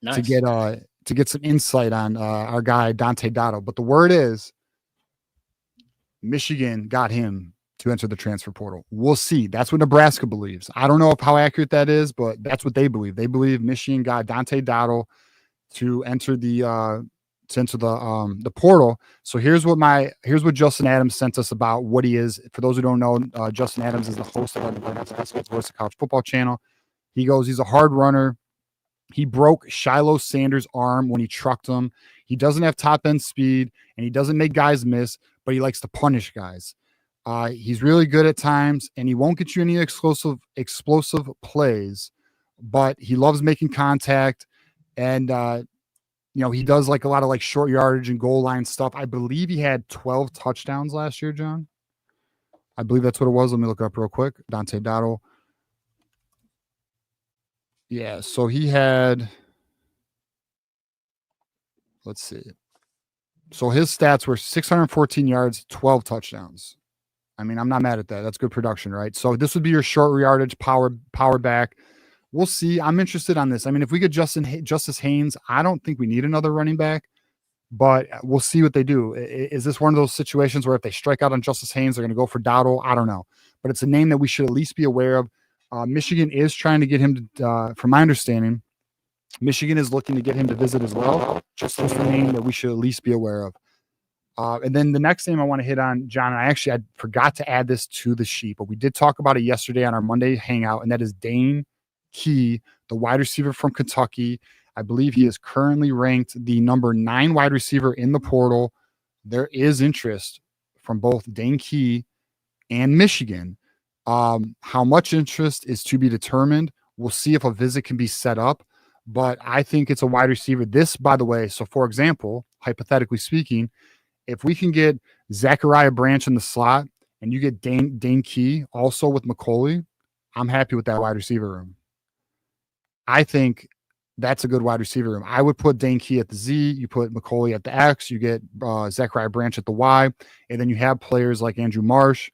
Nice. to get some insight on our guy Dante Dotto. But the word is Michigan got him to enter the transfer portal. We'll see. That's what Nebraska believes. I don't know how accurate that is, but that's what they believe. They believe Michigan got Dante Dotto to enter the portal. So here's what Justin Adams sent us about what he is. For those who don't know, Justin Adams is the host of the Voice of College Football channel. He goes, he's a hard runner. He broke Shiloh Sanders' arm when he trucked him. He doesn't have top end speed and he doesn't make guys miss, but he likes to punish guys. He's really good at times and he won't get you any explosive plays, but he loves making contact. And, he does like a lot of like short yardage and goal line stuff. I believe he had 12 touchdowns last year, John. I believe that's what it was. Let me look up real quick. Dante Dotto. Yeah, so he had, let's see. So his stats were 614 yards, 12 touchdowns. I mean, I'm not mad at that. That's good production, right? So this would be your short yardage power back. We'll see. I'm interested on this. I mean, if we get Justice Haynes, I don't think we need another running back, but we'll see what they do. Is this one of those situations where if they strike out on Justice Haynes, they're going to go for Dowdle? I don't know, but it's a name that we should at least be aware of. Michigan is trying to get him to, from my understanding, Michigan is looking to get him to visit as well. Just as a name that we should at least be aware of. And then the next name I want to hit on, John, I forgot to add this to the sheet, but we did talk about it yesterday on our Monday hangout, and that is Dane Key, the wide receiver from Kentucky. I believe he is currently ranked the number 9 wide receiver in the portal. There is interest from both Dane Key and Michigan. How much interest is to be determined. We'll see if a visit can be set up, but I think it's a wide receiver. This, by the way, so for example, hypothetically speaking, if we can get Zachariah Branch in the slot and you get Dane Key also with McCauley, I'm happy with that wide receiver room. I think that's a good wide receiver room. I would put Dane Key at the Z, you put McCauley at the X, you get Zachariah Branch at the Y, and then you have players like Andrew Marsh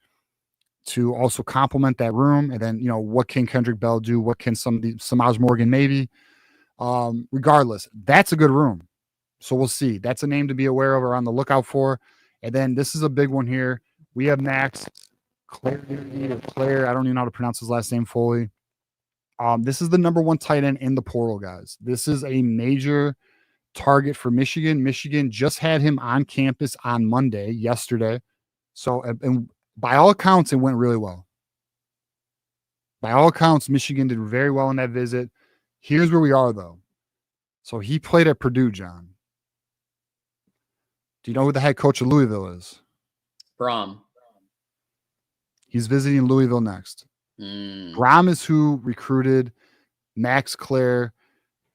to also complement that room. And then, what can Kendrick Bell do? What can Samaj Morgan maybe? Regardless, that's a good room. So we'll see. That's a name to be aware of or on the lookout for. And then this is a big one here. We have Max Claire. I don't even know how to pronounce his last name fully. This is the number 1 tight end in the portal, guys. This is a major target for Michigan. Michigan just had him on campus on Monday, yesterday. So, and by all accounts, it went really well. By all accounts, Michigan did very well in that visit. Here's where we are, though. So he played at Purdue, John. Do you know who the head coach of Louisville is? Brom. He's visiting Louisville next. Brom is who recruited Max Claire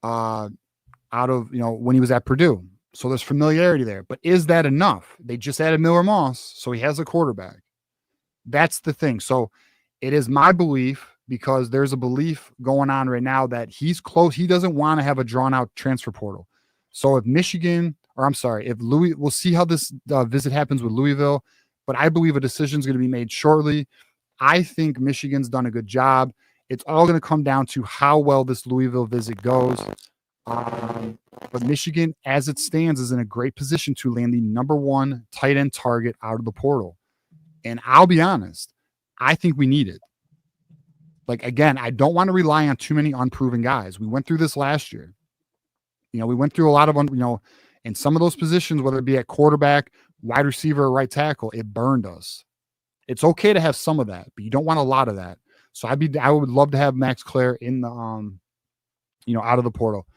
out of, when he was at Purdue. So there's familiarity there. But is that enough? They just added Miller Moss, so he has a quarterback. That's the thing. So it is my belief, because there's a belief going on right now that he's close. He doesn't want to have a drawn-out transfer portal. So if Louis, we'll see how this visit happens with Louisville, but I believe a decision is going to be made shortly. I think Michigan's done a good job. It's all going to come down to how well this Louisville visit goes. But Michigan, as it stands, is in a great position to land the number 1 tight end target out of the portal. And I'll be honest, I think we need it. Like, again, I don't want to rely on too many unproven guys. We went through this last year. We went through a lot of, in some of those positions, whether it be at quarterback, wide receiver, or right tackle, it burned us. It's okay to have some of that, but you don't want a lot of that. So I would love to have Max Claire in the, out of the portal.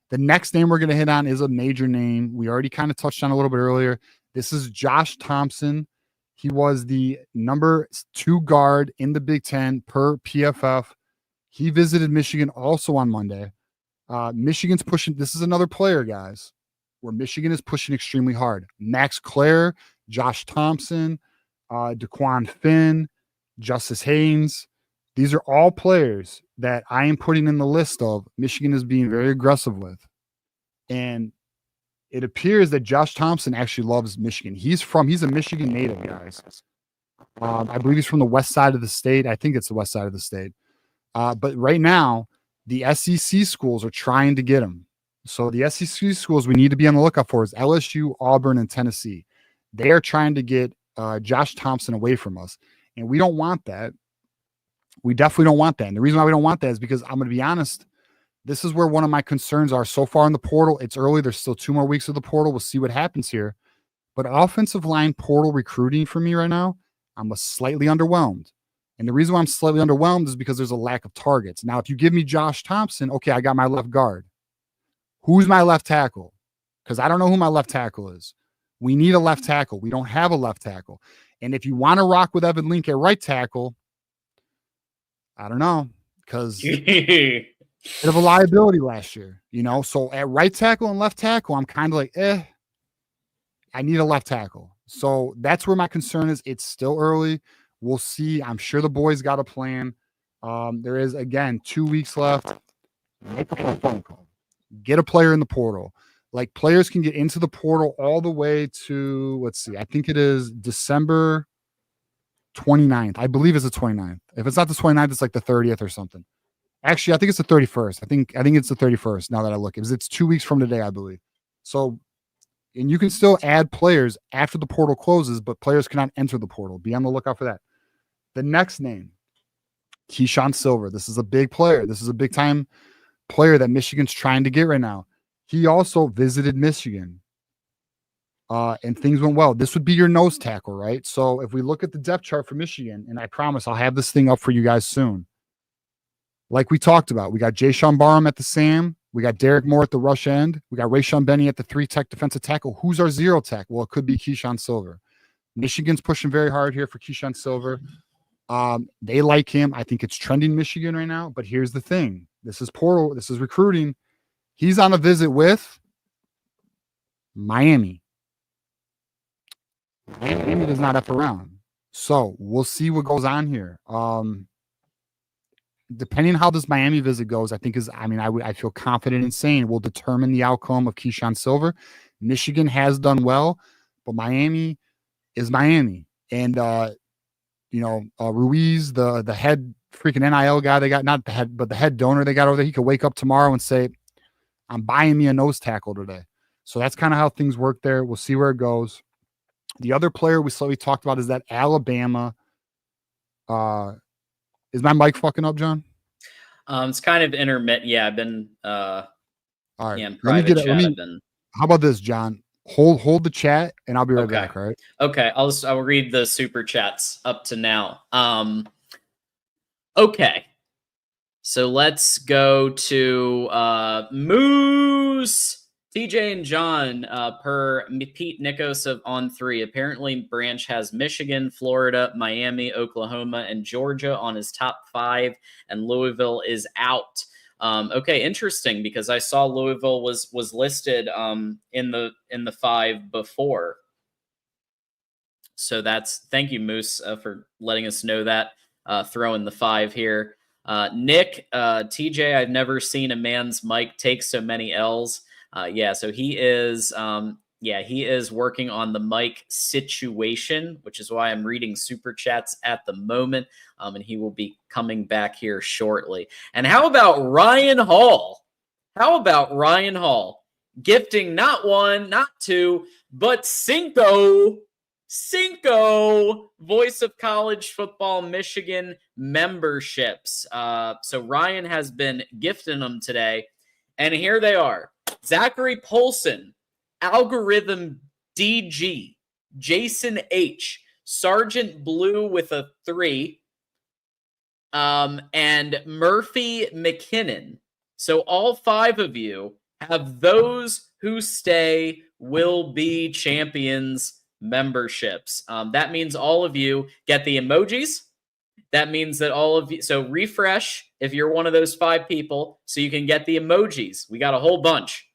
The next name we're going to hit on is a major name. We already kind of touched on a little bit earlier. This is Josh Thompson. He was the number 2 guard in the Big Ten per PFF. He visited Michigan also on Monday. Michigan's pushing. This is another player, guys, where Michigan is pushing extremely hard. Max Claire, Josh Thompson, Dequan Finn, Justice Haynes. These are all players that I am putting in the list of Michigan is being very aggressive with. And it appears that Josh Thompson actually loves Michigan. He's a Michigan native, guys. I believe he's from the west side of the state. I think it's the west side of the state. But right now, the SEC schools are trying to get him. So the SEC schools we need to be on the lookout for is LSU, Auburn, and Tennessee. They are trying to get Josh Thompson away from us. And we don't want that. We definitely don't want that. And the reason why we don't want that is because I'm going to be honest, this is where one of my concerns are so far in the portal. It's early. There's still 2 more weeks of the portal. We'll see what happens here. But offensive line portal recruiting for me right now, I'm slightly underwhelmed. And the reason why I'm slightly underwhelmed is because there's a lack of targets. Now, if you give me Josh Thompson, okay, I got my left guard. Who's my left tackle? Because I don't know who my left tackle is. We need a left tackle. We don't have a left tackle. And if you want to rock with Evan Link at right tackle, I don't know, because bit of a liability last year, So at right tackle and left tackle, I'm kind of like, I need a left tackle. So that's where my concern is. It's still early. We'll see. I'm sure the boys got a plan. There is, again, 2 weeks left. Make a phone call. Get a player in the portal. Like, players can get into the portal all the way to, let's see, I think it is December 29th. I believe it's the 29th. If it's not the 29th, it's like the 30th or something. Actually, I think it's the 31st. I think it's the 31st now that I look. It's 2 weeks from today, I believe. So, and you can still add players after the portal closes, but players cannot enter the portal. Be on the lookout for that. The next name, Keyshawn Silver. This is a big player. This is a big-time player that Michigan's trying to get right now. He also visited Michigan, and things went well. This would be your nose tackle, right? So if we look at the depth chart for Michigan, and I promise I'll have this thing up for you guys soon. Like we talked about, we got Jaishawn Barham at the Sam. We got Derek Moore at the rush end. We got Rayshawn Benny at the 3-tech defensive tackle. Who's our 0-tech? Well, it could be Keyshawn Silver. Michigan's pushing very hard here for Keyshawn Silver. They like him. I think it's trending Michigan right now. But here's the thing. This is portal. This is recruiting. He's on a visit with Miami. Miami does not F around. So we'll see what goes on here. Depending on how this Miami visit goes, I feel confident in saying will determine the outcome of Keyshawn Silver. Michigan has done well, but Miami is Miami. And, Ruiz, the head freaking NIL guy they got, not the head, but the head donor they got over there, he could wake up tomorrow and say, I'm buying me a nose tackle today. So that's kind of how things work there. We'll see where it goes. The other player we talked about is that Alabama. Is my mic fucking up, John? It's kind of intermittent. Yeah, I've been all right. in private chat. How about this, John? Hold the chat and I'll be right back, all right? Okay. I'll read the super chats up to now. Okay. So let's go to Moose. TJ and John, per Pete Nikos of On3. Apparently, Branch has Michigan, Florida, Miami, Oklahoma, and Georgia on his top 5, and Louisville is out. Okay, interesting, because I saw Louisville was listed in the 5 before. So thank you, Moose, for letting us know that. Throw in the 5 here. Nick, TJ, I've never seen a man's mic take so many L's. So he is working on the mic situation, which is why I'm reading super chats at the moment. And he will be coming back here shortly. And how about Ryan Hall? Gifting not 1, not 2, but cinco Voice of College Football Michigan memberships. So Ryan has been gifting them today. And here they are. Zachary Polson, Algorithm DG, Jason H, Sergeant Blue with a 3, and Murphy McKinnon. So all 5 of you have Those Who Stay Will Be Champions memberships. That means all of you get the emojis. That means that all of you, so refresh if you're one of those 5 people so you can get the emojis. We got a whole bunch.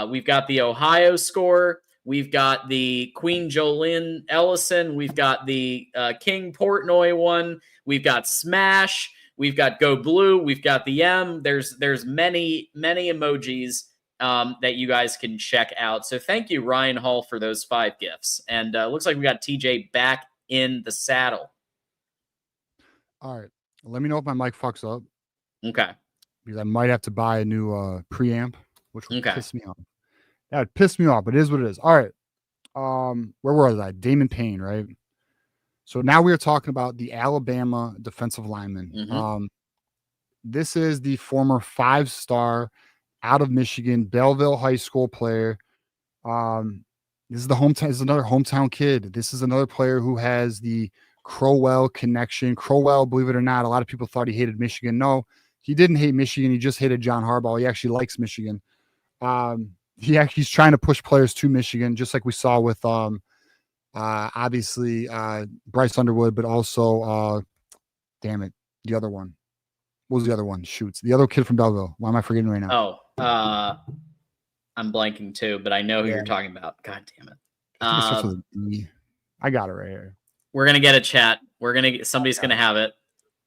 We've got the Ohio score. We've got the Queen Jolene Ellison. We've got the King Portnoy one. We've got Smash. We've got Go Blue. We've got the M. There's many emojis that you guys can check out. So thank you, Ryan Hall, for those 5 gifts. And looks like we got TJ back in the saddle. All right. Let me know if my mic fucks up. Okay. Because I might have to buy a new preamp, which would piss me off. That would piss me off, but it is what it is. All right. Where was I? Damon Payne, right? So now we are talking about the Alabama defensive lineman. Mm-hmm. This is the former 5-star out of Michigan, Belleville High School player. This is another hometown kid. This is another player who has the Crowell connection. Crowell, believe it or not, a lot of people thought he hated Michigan. No, he didn't hate Michigan. He just hated John Harbaugh. He actually likes Michigan. He's trying to push players to Michigan, just like we saw with obviously Bryce Underwood, but also the other one. What was the other one? Shoots. The other kid from Belleville. Why am I forgetting right now? I'm blanking too, but I know who you're talking about. God damn it. I got it right here. We're gonna get a chat. Somebody's gonna have it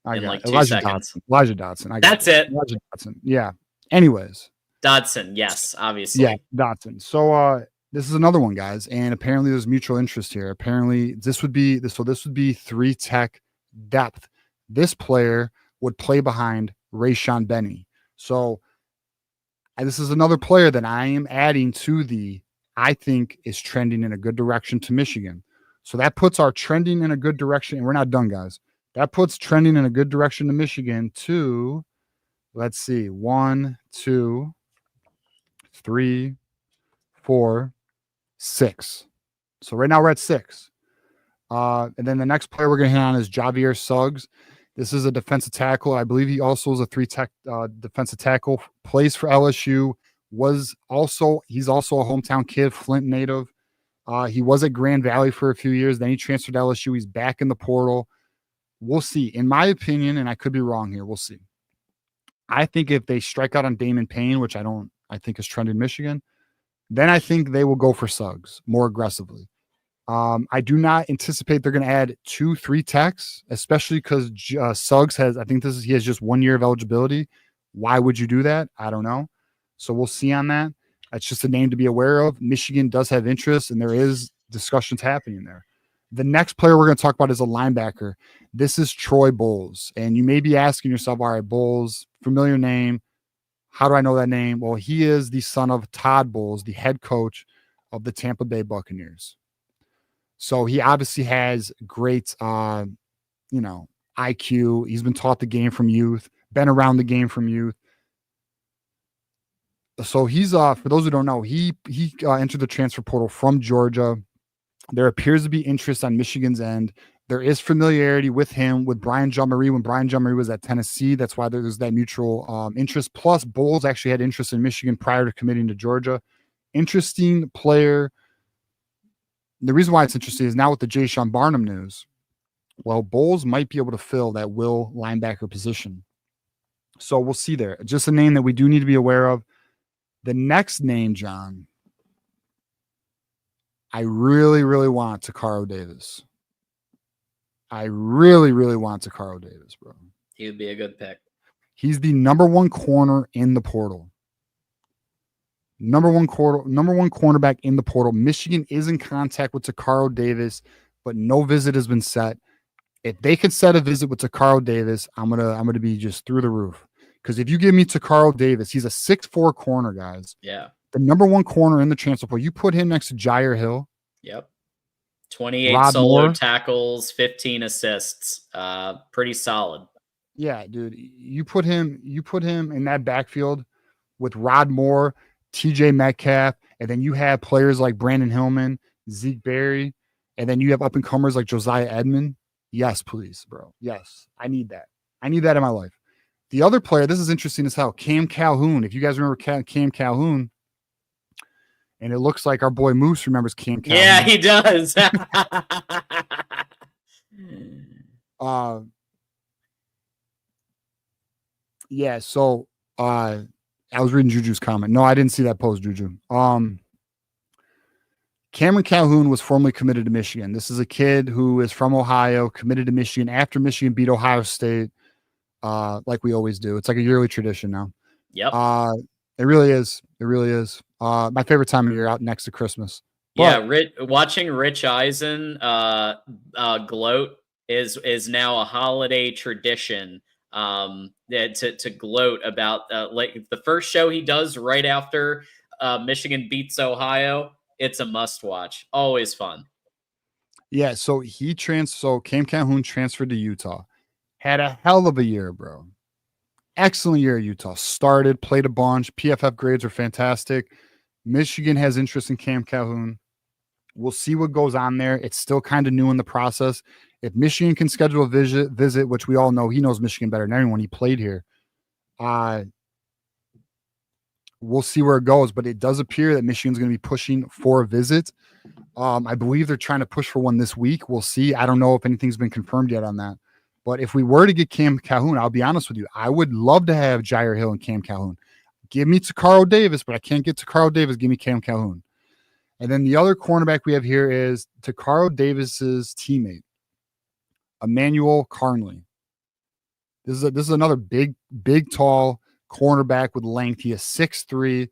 in like 2 seconds. Elijah Dotson. That's it. Elijah Dotson. Yeah. Anyways. Dodson, yes, obviously. Yeah, Dotson. So this is another one, guys, and apparently there's mutual interest here. Apparently this would be 3 tech depth. This player would play behind Rayshawn Benny. So this is another player that I am adding to I think is trending in a good direction to Michigan. So that puts our trending in a good direction, and we're not done, guys. That puts trending in a good direction to Michigan to, let's see, 1, 2, 3, 4, 6. So right now we're at 6. And then the next player we're going to hit on is Javier Suggs. This is a defensive tackle. I believe he also is a 3-tech defensive tackle. Plays for LSU. He's also a hometown kid, Flint native. He was at Grand Valley for a few years. Then he transferred to LSU. He's back in the portal. We'll see. In my opinion, and I could be wrong here, we'll see. I think if they strike out on Damon Payne, which I think is trending Michigan, then I think they will go for Suggs more aggressively. I do not anticipate they're going to add 2, 3 techs, especially because Suggs he has just 1 year of eligibility. Why would you do that? I don't know. So we'll see on that. That's just a name to be aware of. Michigan does have interest, and there is discussions happening there. The next player we're going to talk about is a linebacker. This is Troy Bowles. And you may be asking yourself, all right, Bowles, familiar name. How do I know that name? Well, he is the son of Todd Bowles, the head coach of the Tampa Bay Buccaneers. So he obviously has great, IQ. He's been taught the game from youth, been around the game from youth. So he's, for those who don't know, he entered the transfer portal from Georgia. There appears to be interest on Michigan's end. There is familiarity with him, with Brian Jean-Marie, when Brian Jean-Marie was at Tennessee. That's why there's that mutual interest. Plus, Bowles actually had interest in Michigan prior to committing to Georgia. Interesting player. The reason why it's interesting is now with the Jaishawn Barham news, well, Bowles might be able to fill that will linebacker position. So we'll see there. Just a name that we do need to be aware of. The next name, John, I really, really want Takaro Davis. I really, really want Takaro Davis, bro. He would be a good pick. He's the number one corner in the portal. Number one cornerback in the portal. Michigan is in contact with Takaro Davis, but no visit has been set. If they could set a visit with Takaro Davis, I'm gonna be just through the roof. Because if you give me Takaro Davis, he's a 6'4" corner, guys. Yeah. The number one corner in the transfer portal. You put him next to Jair Hill. Yep. 28 Rod solo Moore. tackles, 15 assists. Pretty solid. Yeah, dude. You put him in that backfield with Rod Moore, TJ Metcalf, and then you have players like Brandon Hillman, Zeke Berry, and then you have up and comers like Josiah Edmond. Yes, please, bro. Yes. I need that. I need that in my life. The other player, this is interesting as hell, Cam Calhoun. If you guys remember Cam Calhoun, and it looks like our boy Moose remembers Cam Calhoun. Yeah, he does. Yeah, so I was reading Juju's comment. No, I didn't see that post, Juju. Cameron Calhoun was formerly committed to Michigan. This is a kid who is from Ohio, committed to Michigan after Michigan beat Ohio State, like we always do. It's like a yearly tradition now. Yep. It really is. It really is. My favorite time of year, out next to Christmas. But, yeah, watching Rich Eisen gloat is now a holiday tradition. To gloat about like the first show he does right after Michigan beats Ohio. It's a must watch. Always fun. Yeah, so Cam Calhoun transferred to Utah. Had a hell of a year, bro. Excellent year at Utah. Started, played a bunch. PFF grades are fantastic. Michigan has interest in Cam Calhoun. We'll see what goes on there. It's still kind of new in the process. If Michigan can schedule a visit, which we all know he knows Michigan better than anyone, he played here. We'll see where it goes, but it does appear that Michigan's going to be pushing for a visit. I believe they're trying to push for one this week. We'll see. I don't know if anything's been confirmed yet on that. But if we were to get Cam Calhoun, I'll be honest with you, I would love to have Jair Hill and Cam Calhoun. Give me Takaro Davis, but I can't get Takaro Davis. Give me Cam Calhoun. And then the other cornerback we have here is Takaro Davis's teammate, Emmanuel Carnley. This is another big, tall cornerback with length. He is 6'3".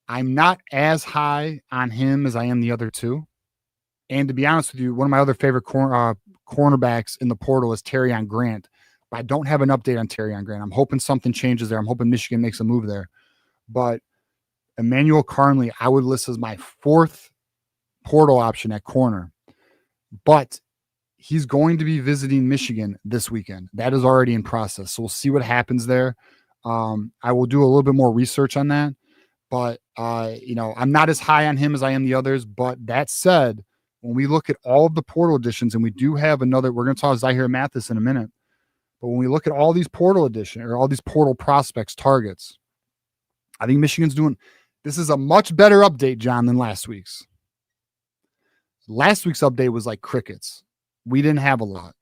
I'm not as high on him as I am the other two. And to be honest with you, one of my other favorite cornerbacks in the portal is Terrion Grant. But I don't have an update on Terrion Grant. I'm hoping something changes there. I'm hoping Michigan makes a move there. But Emmanuel Carnley, I would list as my fourth portal option at corner. But he's going to be visiting Michigan this weekend. That is already in process. So we'll see what happens there. I will do a little bit more research on that. But, I'm not as high on him as I am the others. But that said, when we look at all of the portal additions, and we do have another, we're going to talk Zaire Mathis in a minute. But when we look at all these portal additions or all these portal prospects, targets, I think Michigan's this is a much better update, John, than last week's. Last week's update was like crickets. We didn't have a lot.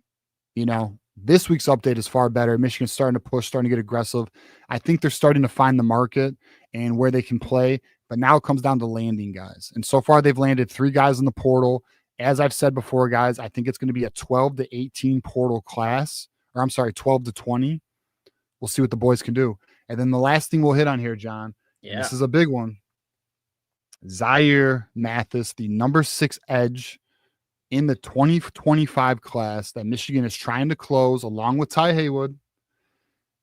This week's update is far better. Michigan's starting to push, starting to get aggressive. I think they're starting to find the market and where they can play. But now it comes down to landing guys. And so far, they've landed 3 guys in the portal. As I've said before, guys, I think it's going to be a 12 to 18 portal class. Or I'm sorry, 12 to 20. We'll see what the boys can do. And then the last thing we'll hit on here, John, this is a big one. Zaire Mathis, the number 6 edge in the 2025 class that Michigan is trying to close along with Ty Haywood.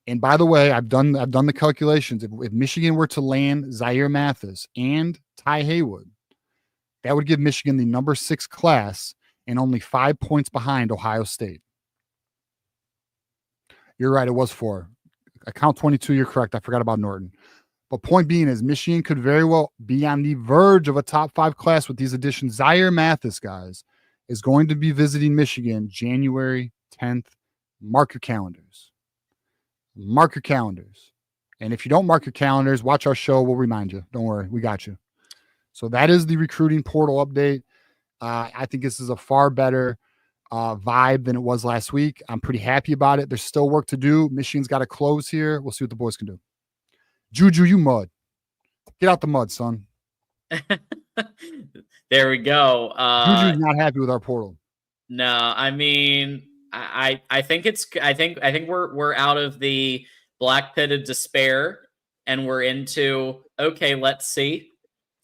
And by the way, I've done the calculations. If Michigan were to land Zaire Mathis and Ty Haywood, that would give Michigan the number 6 class and only 5 points behind Ohio State. You're right. It was 4. I count 22. You're correct. I forgot about Norton. But point being is Michigan could very well be on the verge of a top 5 class with these additions. Zaire Mathis, guys, is going to be visiting Michigan January 10th. Mark your calendars. Mark your calendars. And if you don't mark your calendars, watch our show. We'll remind you. Don't worry. We got you. So that is the recruiting portal update. I think this is a far better vibe than it was last week. I'm pretty happy about it. There's still work to do. Michigan's got to close here. We'll see what the boys can do. Juju, you mud. Get out the mud, son. There we go. Juju's not happy with our portal. No, I mean, I think we're out of the black pit of despair and we're into okay, let's see.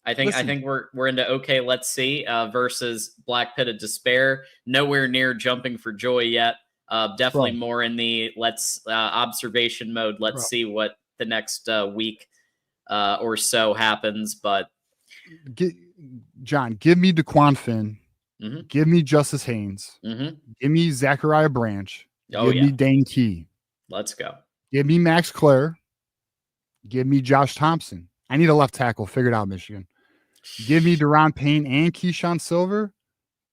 I think we're into okay, let's see versus black pit of despair. Nowhere near jumping for joy yet. Definitely more in the let's observation mode. Let's see what the next week or so happens. But John, give me Dequan Finn. Mm-hmm. Give me Justice Haynes. Mm-hmm. Give me Zachariah Branch. Give me Dane Key. Let's go. Give me Max Clare. Give me Josh Thompson. I need a left tackle. Figured out, Michigan. Give me Deron Payne and Keyshawn Silver.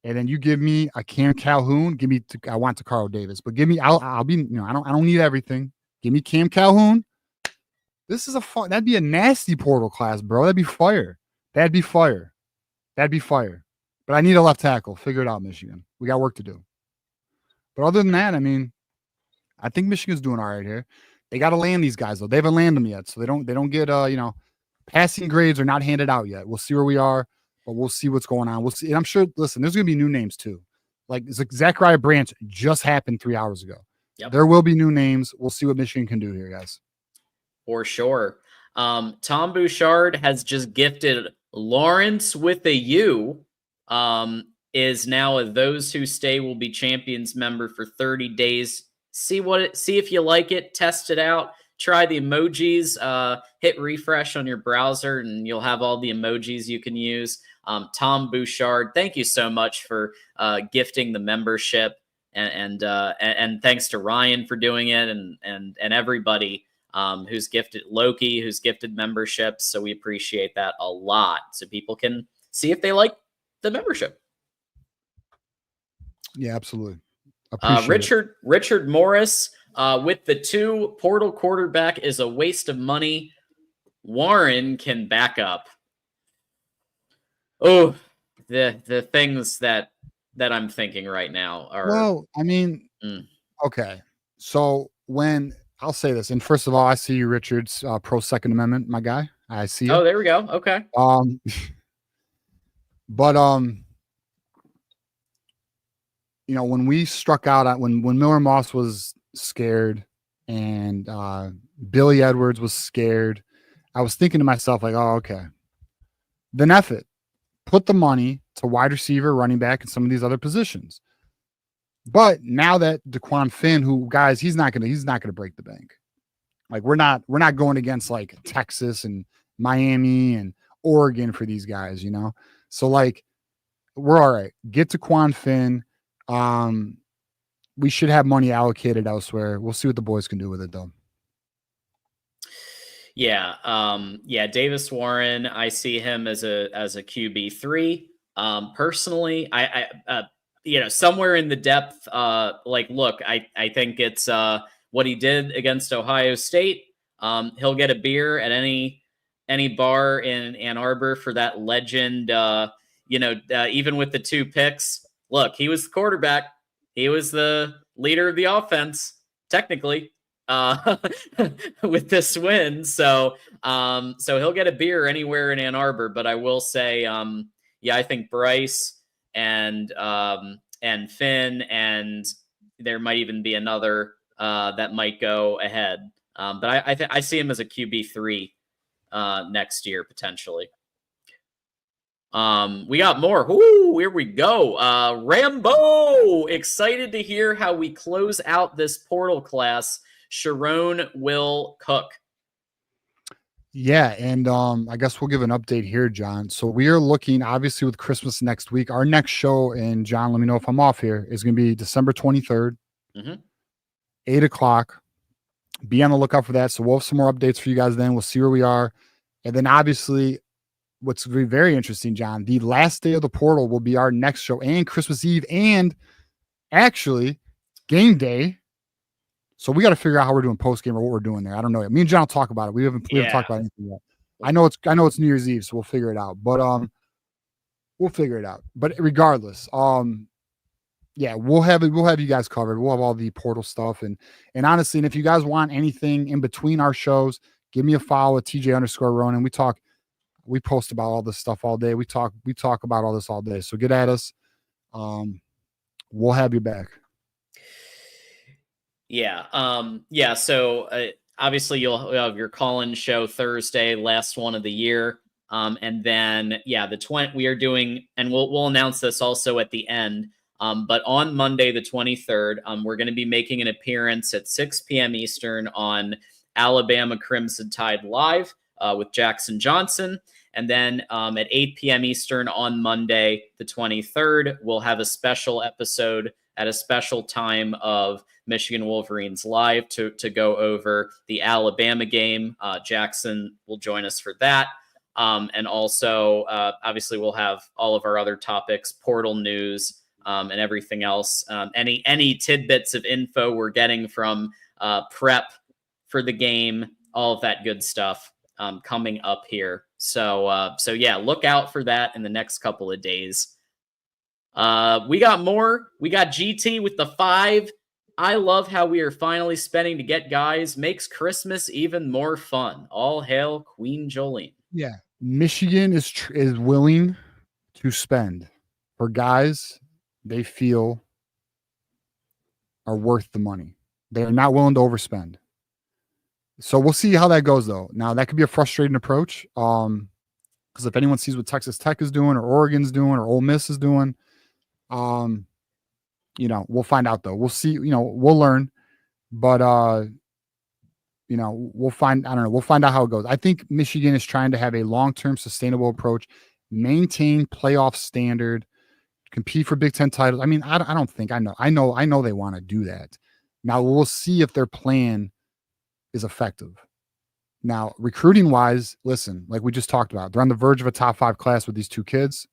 And then you give me a Cam Calhoun. Give me I want Takaro Davis, but give me I'll be I don't need everything. Give me Cam Calhoun. This is that'd be a nasty portal class, bro. That'd be fire. That'd be fire. But I need a left tackle. Figure it out, Michigan. We got work to do. But other than that, I mean, I think Michigan's doing all right here. They got to land these guys though. They haven't landed them yet, so they don't get passing grades are not handed out yet. We'll see where we are, but we'll see what's going on. We'll see. And I'm sure. Listen, there's going to be new names too. Like Zachariah Branch just happened 3 hours ago. Yep. There will be new names. We'll see what Michigan can do here, guys. For sure. Tom Bouchard has just gifted Lawrence with a U. Is now a Those Who Stay Will Be Champions member for 30 days. See if you like it, test it out, try the emojis, hit refresh on your browser, and you'll have all the emojis you can use. Tom Bouchard, thank you so much for gifting the membership, and thanks to Ryan for doing it, and everybody who's gifted Loki, who's gifted memberships. So we appreciate that a lot. So people can see if they like the membership. Yeah, absolutely. Richard Morris with the 2 portal quarterback is a waste of money. Warren can back up. Oh, the things that I'm thinking right now are. Well, I mean, okay. So when I'll say this, and first of all, I see you, Richard's pro Second Amendment, my guy. I see you. Oh, there we go. Okay. But when we struck out when Miller Moss was scared and Billy Edwards was scared, I was thinking to myself, like, oh, okay. Then F it. Put the money to wide receiver, running back, and some of these other positions. But now that Dequan Finn, who guys, he's not gonna break the bank. Like we're not going against like Texas and Miami and Oregon for these guys, So like we're all right. Get Dequan Finn. We should have money allocated elsewhere. We'll see what the boys can do with it though. Yeah. Davis Warren, I see him as a QB3. Personally, I somewhere in the depth, look, I think it's what he did against Ohio State. He'll get a beer at any bar in Ann Arbor for that legend. Even with the 2 picks, look, he was the quarterback. He was the leader of the offense, technically, with this win. So he'll get a beer anywhere in Ann Arbor. But I will say, I think Bryce and Finn, and there might even be another that might go ahead. But I see him as a QB3 next year potentially. We got more. Ooh, here we go. Rambo, excited to hear how we close out this portal class Sharon will cook. Yeah, and I guess we'll give an update here, John. So we are looking, obviously, with Christmas next week. Our next show, and John, let me know if I'm off here, is going to be December 23rd, 8 o'clock. Be on the lookout for that. So we'll have some more updates for you guys then. We'll see where we are. And then, obviously, what's going to be very interesting, John, the last day of the portal will be our next show, and Christmas Eve, and actually game day. So we got to figure out how we're doing post game or what we're doing there. I don't know yet. Me and John will talk about it. We haven't talked about anything yet. I know it's New Year's Eve, so we'll figure it out. But we'll figure it out. But regardless, yeah, we'll have you guys covered. We'll have all the portal stuff, and honestly, and if you guys want anything in between our shows, give me a follow at TJ_Ronin. We post about all this stuff all day. We talk about all this all day. So get at us. We'll have you back. Yeah. So obviously you'll have your call-in show Thursday, last one of the year. And then, the 20 we are doing, and we'll announce this also at the end. But on Monday, the 23rd, we're going to be making an appearance at 6 p.m. Eastern on Alabama Crimson Tide Live with Jackson Johnson. And then at 8 p.m. Eastern on Monday, the 23rd, we'll have a special episode at a special time of Michigan Wolverines Live to go over the Alabama game. Jackson will join us for that. And also, obviously, we'll have all of our other topics, portal news, and everything else. Any tidbits of info we're getting from prep for the game, all of that good stuff coming up here. So yeah, look out for that in the next couple of days. We got more. We got GT with the 5. I love how we are finally spending to get guys. Makes Christmas even more fun. All hail Queen Jolene. Yeah, Michigan is willing to spend for guys they feel are worth the money. They are not willing to overspend. So we'll see how that goes, though. Now, that could be a frustrating approach because if anyone sees what Texas Tech is doing or Oregon's doing or Ole Miss is doing, we'll find out, though. We'll see. We'll learn. But, we'll find out how it goes. I think Michigan is trying to have a long-term sustainable approach, maintain playoff standard, compete for Big Ten titles. I mean, I don't think I know they want to do that. Now, we'll see if their plan is effective. Now, recruiting wise, listen, like we just talked about, they're on the verge of a top 5 class with these 2 kids.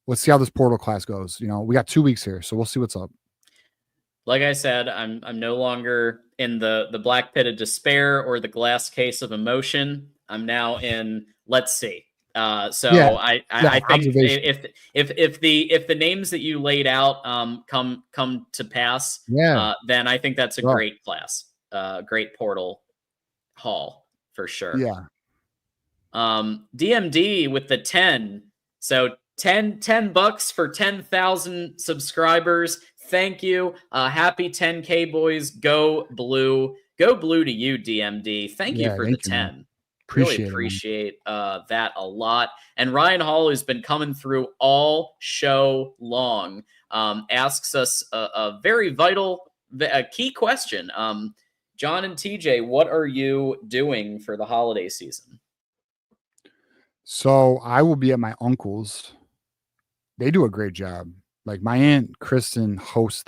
Let's see how this portal class goes. We got 2 weeks here, so we'll see what's up. Like I said, I'm no longer in the black pit of despair or the glass case of emotion. I'm now in let's see. I think if the names that you laid out come to pass, then I think that's a great class. Great portal haul for sure. Yeah. DMD with the 10. So $10 for 10,000 subscribers. Thank you. Happy 10K boys. Go blue. Go blue to you, DMD. Thank you for the 10. Man. Appreciate that a lot. And Ryan Hall, who's been coming through all show long, asks us a very vital, a key question. John and TJ, what are you doing for the holiday season? So I will be at my uncle's. They do a great job. Like my aunt Kristen hosts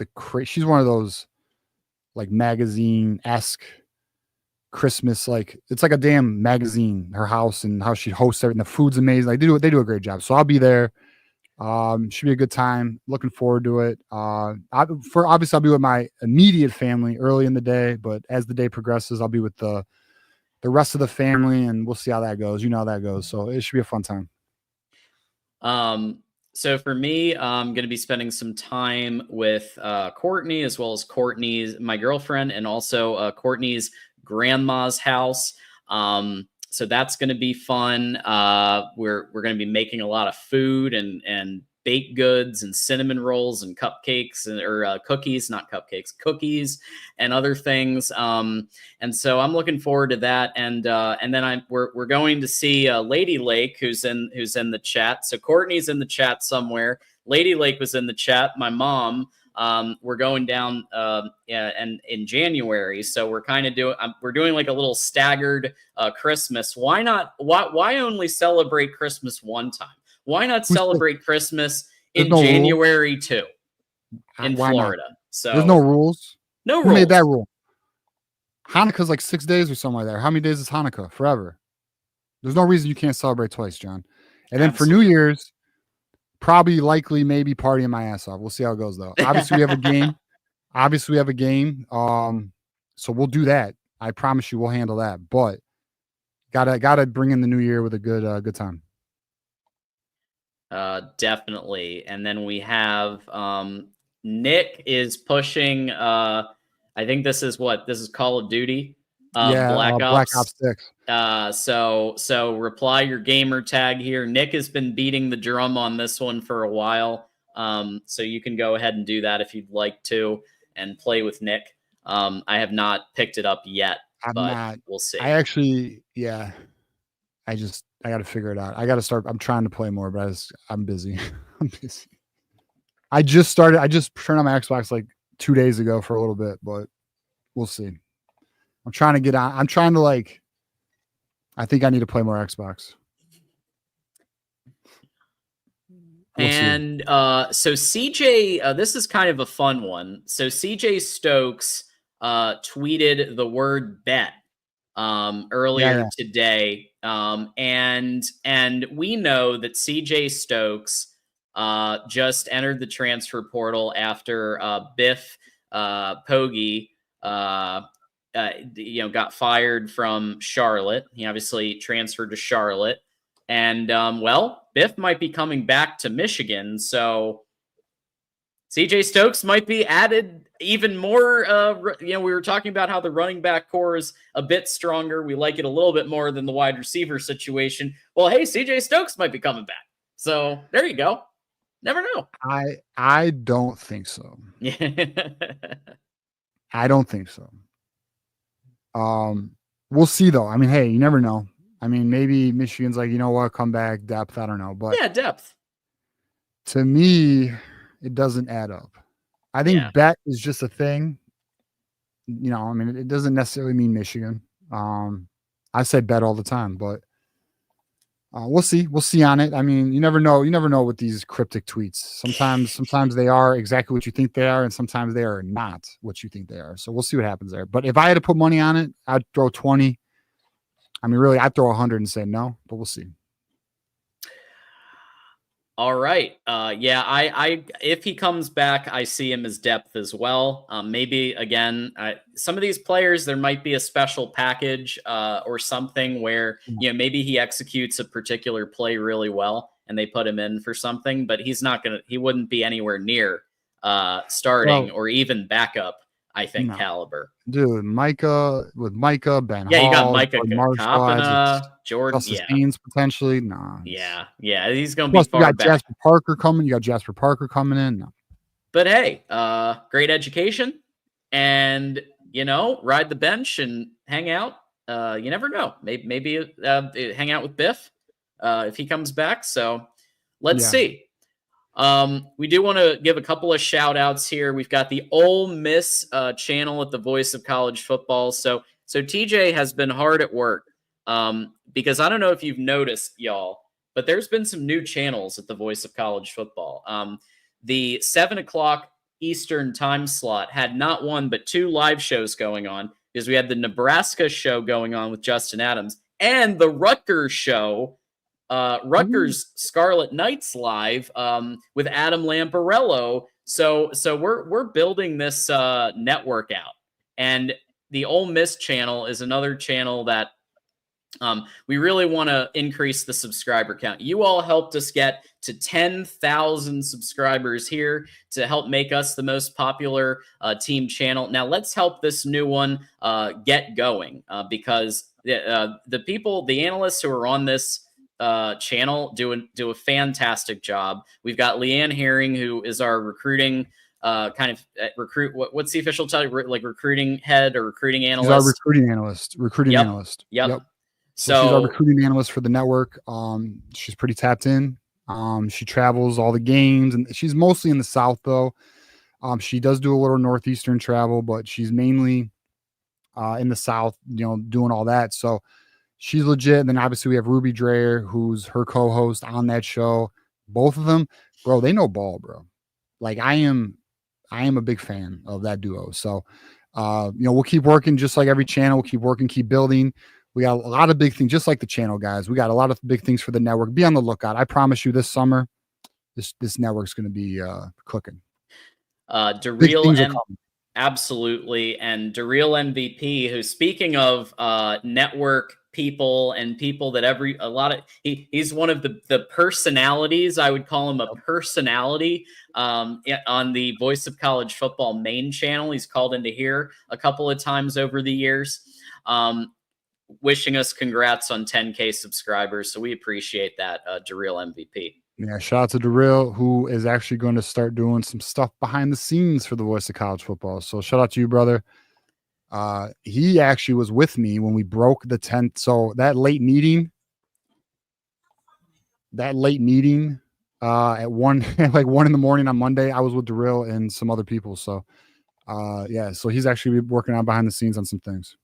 she's one of those like magazine-esque Christmas, like it's like a damn magazine, her house and how she hosts everything. The food's amazing. Like they do a great job. So I'll be there. Should be a good time. Looking forward to it. Obviously I'll be with my immediate family early in the day, but as the day progresses, I'll be with the rest of the family and we'll see how that goes. You know how that goes. So it should be a fun time. So for me, I'm going to be spending some time with Courtney, as well as my girlfriend, and also Courtney's grandma's house. So that's going to be fun. We're going to be making a lot of food and baked goods and cinnamon rolls and cupcakes or cookies, not cupcakes, cookies and other things. And so I'm looking forward to that. And then we're going to see Lady Lake, who's in the chat. So Courtney's in the chat somewhere. Lady Lake was in the chat. My mom, We're going down and in January, so we're kind of doing like a little staggered Christmas. Why not? Why only celebrate Christmas one time? Why not celebrate Christmas in January too in Florida? So there's no rules. No Who rules. made that rule? Hanukkah's like 6 days or something like that. How many days is Hanukkah? Forever. There's no reason you can't celebrate twice, John. And then for New Year's, probably likely maybe partying my ass off. We'll see how it goes though. Obviously we have a game. So we'll do that. I promise you we'll handle that. But gotta bring in the new year with a good time. Definitely. And then we have Nick is pushing I think this is Call of Duty. Black Ops 6. So reply your gamer tag here. Nick has been beating the drum on this one for a while. So you can go ahead and do that if you'd like to and play with Nick. I have not picked it up yet, we'll see. I actually, yeah. I got to figure it out. I got to start. I'm trying to play more, but I'm busy. I just turned on my Xbox like 2 days ago for a little bit, but we'll see. I'm trying to get on. I think I need to play more Xbox. And so CJ, this is kind of a fun one. So CJ Stokes tweeted the word bet earlier today. And we know that CJ Stokes just entered the transfer portal after Biff Poggi got fired from Charlotte. He obviously transferred to Charlotte. And, Biff might be coming back to Michigan, so CJ Stokes might be added even more. We were talking about how the running back core is a bit stronger. We like it a little bit more than the wide receiver situation. Well, hey, CJ Stokes might be coming back. So there you go. Never know. I don't think so. I don't think so. We'll see though. I mean, hey, you never know. I mean, maybe Michigan's like, you know what, come back, depth. I don't know. But yeah, depth. To me, it doesn't add up. I think bet is just a thing. I mean, it doesn't necessarily mean Michigan. I say bet all the time, but we'll see. We'll see on it. I mean, you never know. You never know with these cryptic tweets. Sometimes they are exactly what you think they are, and sometimes they are not what you think they are. So we'll see what happens there. But if I had to put money on it, I'd throw 20. I mean, really, I'd throw 100 and say no, but we'll see. All right. I if he comes back, I see him as depth as well. Maybe again, some of these players, there might be a special package or something where maybe he executes a particular play really well and they put him in for something, but he wouldn't be anywhere near starting or even backup. I think caliber. Dude, Micah, Ben Hall, you got Micah Coppina, Jordan, Haynes potentially. Nah. Yeah, he's going to be far you got back. Jasper Parker coming. You got Jasper Parker coming in. No. But hey, great education, and ride the bench and hang out. You never know. Maybe hang out with Biff if he comes back. So let's see. We do want to give a couple of shout outs here. We've got the Ole Miss channel at the Voice of College Football. So TJ has been hard at work because I don't know if you've noticed, y'all, but there's been some new channels at the Voice of College Football. The 7 o'clock Eastern time slot had not one, but 2 live shows going on because we had the Nebraska show going on with Justin Adams and the Rutgers show. Rutgers Scarlet Knights live with Adam Lamparello. So we're building this network out, and the Ole Miss channel is another channel that we really want to increase the subscriber count. You all helped us get to 10,000 subscribers here to help make us the most popular team channel. Now let's help this new one get going because the analysts who are on this channel do a fantastic job. We've got Leanne Herring, who is our recruiting what's the official title, like recruiting head or recruiting analyst? She's our recruiting analyst. Yep. So she's our recruiting analyst for the network. She's pretty tapped in. She travels all the games, and she's mostly in the South though. She does do a little Northeastern travel, but she's mainly in the South, doing all that. So she's legit. And then obviously we have Ruby Dreyer, who's her co-host on that show. Both of them, bro, they know ball, bro. Like I am a big fan of that duo. So, we'll keep working just like every channel. We'll keep working, keep building. We got a lot of big things, just like the channel, guys. We got a lot of big things for the network. Be on the lookout. I promise you this summer, this network's going to be cooking. DeReal absolutely. And DeReal MVP, who, speaking of network people and people that he's one of the personalities. I would call him a personality on the Voice of College Football main channel. He's called into here a couple of times over the years, wishing us congrats on 10K subscribers. So we appreciate that, DeReal MVP. Yeah, shout out to DeReal, who is actually going to start doing some stuff behind the scenes for the Voice of College Football. So shout out to you, brother. He actually was with me when we broke the 10th. So that late meeting at 1 like 1 in the morning on Monday, I was with DeReal and some other people. So so he's actually working on behind the scenes on some things.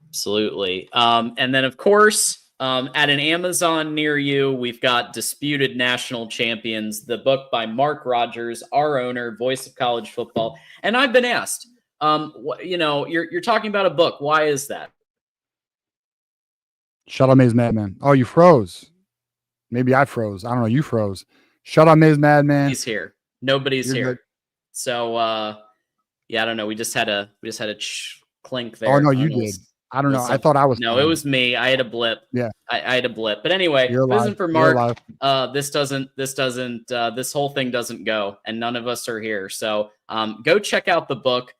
Absolutely. And then of course, at an Amazon near you, we've got Disputed National Champions, the book by Mark Rogers, our owner, Voice of College Football. And I've been asked, you're talking about a book. Why is that? Shout out Maze Madman. Oh, you froze. Maybe I froze. I don't know. You froze. Shout out Maze Madman. He's here. Nobody's You're here. good. So I don't know. We just had a clink there. Oh no, you did. I don't know. I thought I was. No, it was me. I had a blip. Yeah, I had a blip. But anyway, if it isn't for Mark, this whole thing doesn't go, and none of us are here. So go check out the book,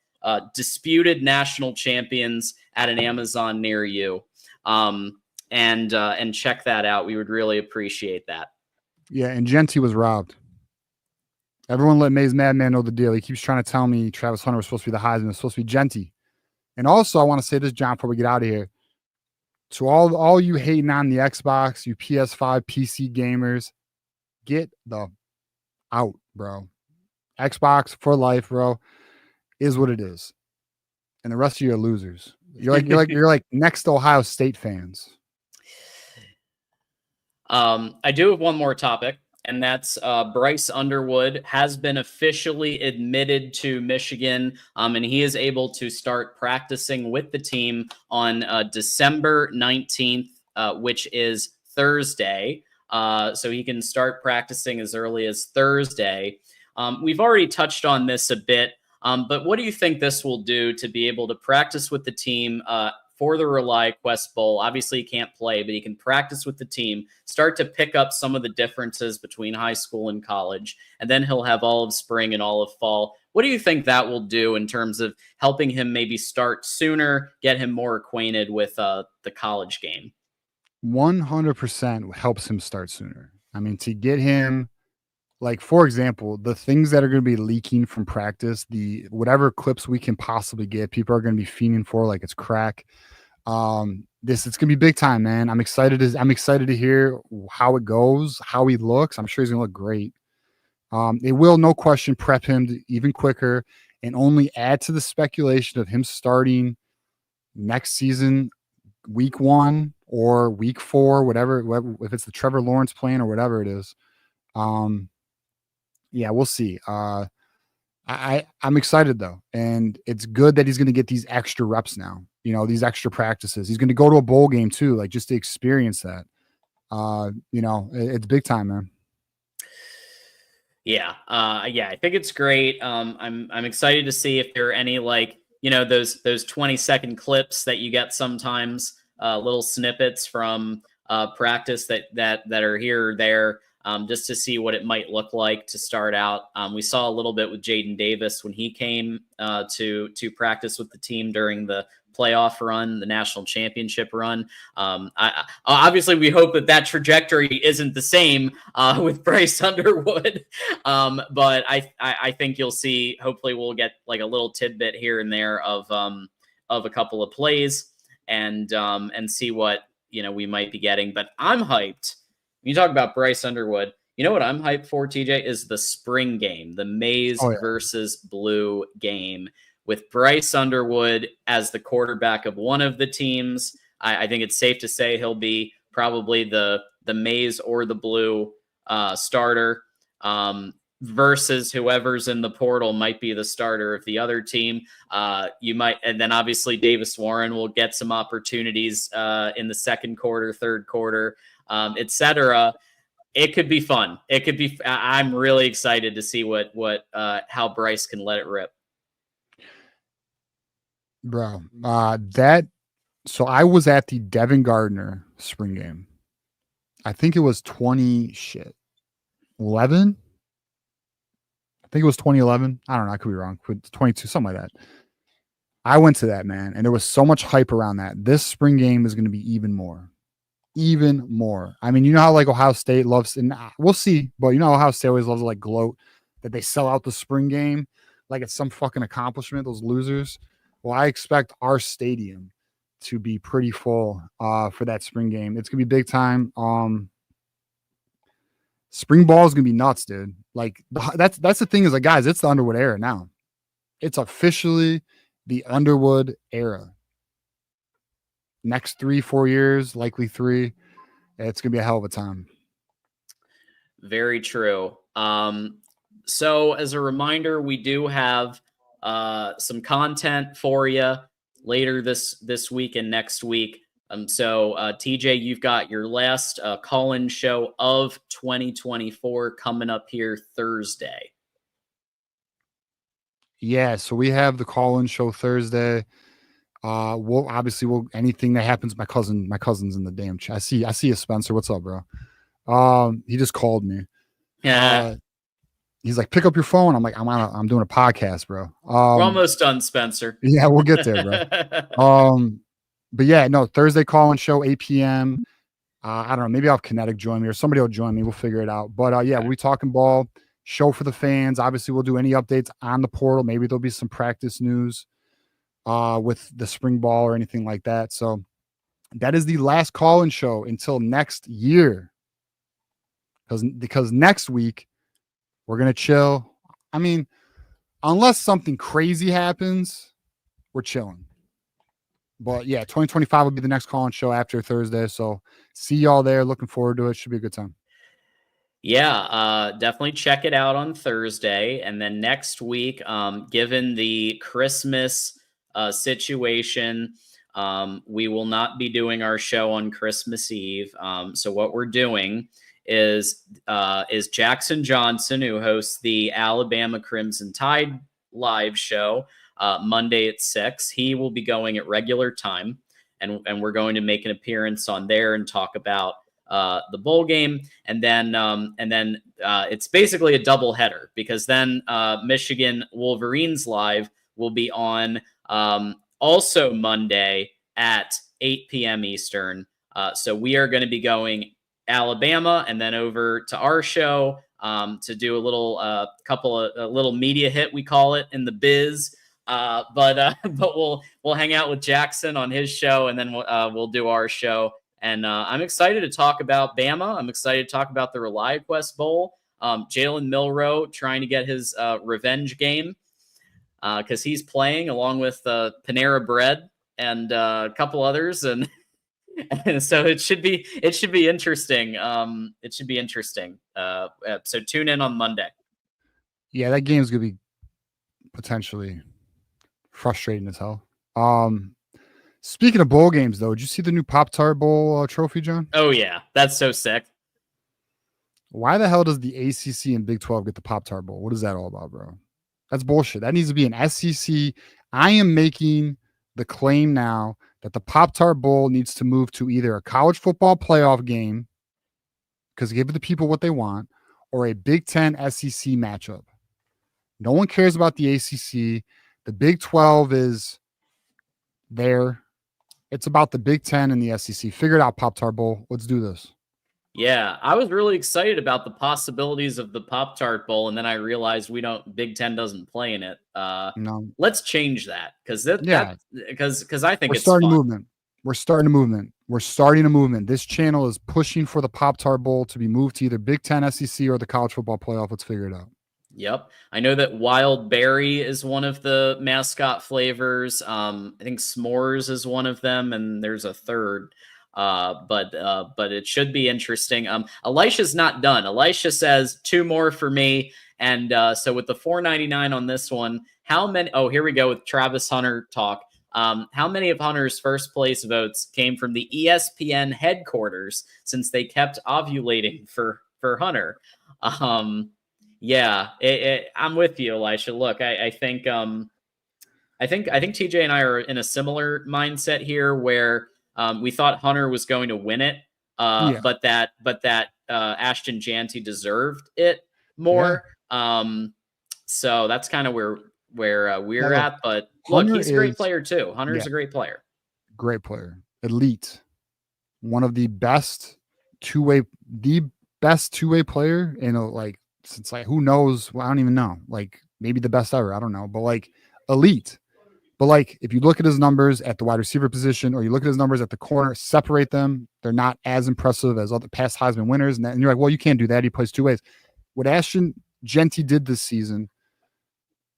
Disputed National Champions, at an Amazon near you, and check that out. We would really appreciate that. Yeah, and Genty was robbed. Everyone let Maze Madman know the deal. He keeps trying to tell me Travis Hunter was supposed to be the Heisman. It's supposed to be Genty. And also, I want to say this, John, before we get out of here. To all you hating on the Xbox, you PS5, PC gamers, get the out, bro. Xbox for life, bro, is what it is. And the rest of you are losers. You're like next Ohio State fans. I do have one more topic, and that's Bryce Underwood has been officially admitted to Michigan, and he is able to start practicing with the team on December 19th, which is Thursday. So he can start practicing as early as Thursday. We've already touched on this a bit, but what do you think this will do to be able to practice with the team for the Rely Quest Bowl? Obviously, he can't play, but he can practice with the team, start to pick up some of the differences between high school and college, and then he'll have all of spring and all of fall. What do you think that will do in terms of helping him maybe start sooner, get him more acquainted with the college game? 100% helps him start sooner. I mean, to get him, like, for example, the things that are going to be leaking from practice, whatever clips we can possibly get, people are going to be fiending for like it's crack. It's going to be big time, man. I'm excited to hear how it goes, how he looks. I'm sure he's going to look great. It will, no question, prep him to even quicker and only add to the speculation of him starting next season, week 1 or week 4, whatever, if it's the Trevor Lawrence plan or whatever it is. Yeah, we'll see. I'm excited though, and it's good that he's going to get these extra reps now. These extra practices. He's going to go to a bowl game too, like just to experience that. It's big time, man. Yeah, I think it's great. I'm excited to see if there are any those 20-second clips that you get sometimes, little snippets from practice that are here or there. Just to see what it might look like to start out. We saw a little bit with Jaden Davis when he came to practice with the team during the playoff run, the national championship run. Obviously, we hope that trajectory isn't the same with Bryce Underwood, but I think you'll see. Hopefully, we'll get like a little tidbit here and there of a couple of plays and see what we might be getting. But I'm hyped. You talk about Bryce Underwood. You know what I'm hyped for, TJ, is the spring game, the maize Oh, yeah. versus blue game with Bryce Underwood as the quarterback of one of the teams. I think it's safe to say he'll be probably the maize or the blue starter versus whoever's in the portal might be the starter of the other team. You might, and then obviously Davis Warren will get some opportunities in the second quarter, third quarter, etc. It could be fun. It could be. I'm really excited to see how Bryce can let it rip. Bro, so I was at the Devin Gardner spring game. I think it was 11. I think it was 2011. I don't know. I could be wrong. 22, something like that. I went to that, man, and there was so much hype around that. This spring game is going to be even more. Even more. I mean, you know how like Ohio State loves, and we'll see, but you know Ohio State always loves to like gloat that they sell out the spring game like it's some fucking accomplishment, those losers. Well, I expect our stadium to be pretty full for that spring game. It's gonna be big time. Spring ball is gonna be nuts, dude. Like that's the thing is like, guys, it's the Underwood era now. It's officially the Underwood era. Next 3-4 years, likely 3. It's gonna be a hell of a time. Very true. So as a reminder, we do have some content for you later this week and next week. So TJ, you've got your last call-in show of 2024 coming up here Thursday. Yeah, so we have the call-in show Thursday. We'll anything that happens. My cousin's in the damn chat. I see you, Spencer. What's up, bro? He just called me. Yeah. He's like, pick up your phone. I'm like, I'm doing a podcast, bro. We're almost done, Spencer. Yeah, we'll get there, bro. But yeah, no, Thursday call-in show, 8 p.m. I don't know. Maybe I'll have Kinetic join me or somebody will join me. We'll figure it out. But yeah, we'll be talking ball, show for the fans. Obviously, we'll do any updates on the portal. Maybe there'll be some practice news with the spring ball or anything like that. So that is the last call-in show until next year. Because next week we're gonna chill. I mean, unless something crazy happens, we're chilling. But yeah, 2025 will be the next call-in show after Thursday. So see y'all there. Looking forward to it. Should be a good time. Yeah, definitely check it out on Thursday. And then next week, given the Christmas situation, we will not be doing our show on Christmas Eve. So what we're doing is Jackson Johnson, who hosts the Alabama Crimson Tide live show Monday at 6. He will be going at regular time, and we're going to make an appearance on there and talk about the bowl game, and then it's basically a double header because then Michigan Wolverines live will be on also Monday at 8 p.m. Eastern. So we are going to be going Alabama and then over to our show to do a little a little media hit, we call it in the biz. But we'll hang out with Jackson on his show, and then we'll do our show. And I'm excited to talk about Bama. I'm excited to talk about the ReliaQuest Bowl. Jalen Milroe trying to get his revenge game because he's playing along with Panera Bread and a couple others, and so it should be interesting. It should be interesting. So tune in on Monday. Yeah, that game's gonna be potentially frustrating as hell. Speaking of bowl games, though, did you see the new Pop-Tart Bowl trophy, John? Oh, yeah. That's so sick. Why the hell does the ACC and Big 12 get the Pop-Tart Bowl? What is that all about, bro? That's bullshit. That needs to be an SEC. I am making the claim now that the Pop-Tart Bowl needs to move to either a college football playoff game, because give the people what they want, or a Big 10 SEC matchup. No one cares about the ACC. The Big 12 is there. It's about the Big 10 and the SEC. Figure it out, Pop-Tart Bowl. Let's do this. Yeah, I was really excited about the possibilities of the Pop-Tart Bowl, and then I realized Big 10 doesn't play in it. No. Let's change that because I think We're it's starting fun. a movement. We're starting a movement. We're starting a movement. This channel is pushing for the Pop-Tart Bowl to be moved to either Big Ten, SEC, or the College Football Playoff. Let's figure it out. Yep. I know that Wild Berry is one of the mascot flavors. I think S'mores is one of them, and there's a third. But it should be interesting. Elisha's not done. Elisha says 2 more for me. And so with the $4.99 on this one, how many? Oh, here we go with Travis Hunter talk. How many of Hunter's first place votes came from the ESPN headquarters since they kept ovulating for Hunter? Yeah, I'm with you, Elisha. Look, I think TJ and I are in a similar mindset here where we thought Hunter was going to win it, but that Ashton Janty deserved it more. Yeah. So that's kind of where we're at. But look, he's a great player too. Hunter's a great player. Great player, elite, one of the best two-way player. Like since like who knows? Well, I don't even know. Like maybe the best ever. I don't know, but like elite. But like if you look at his numbers at the wide receiver position, or you look at his numbers at the corner, separate them. They're not as impressive as other past Heisman winners. And you're like, well, you can't do that. He plays 2 ways. What Ashton Janty did this season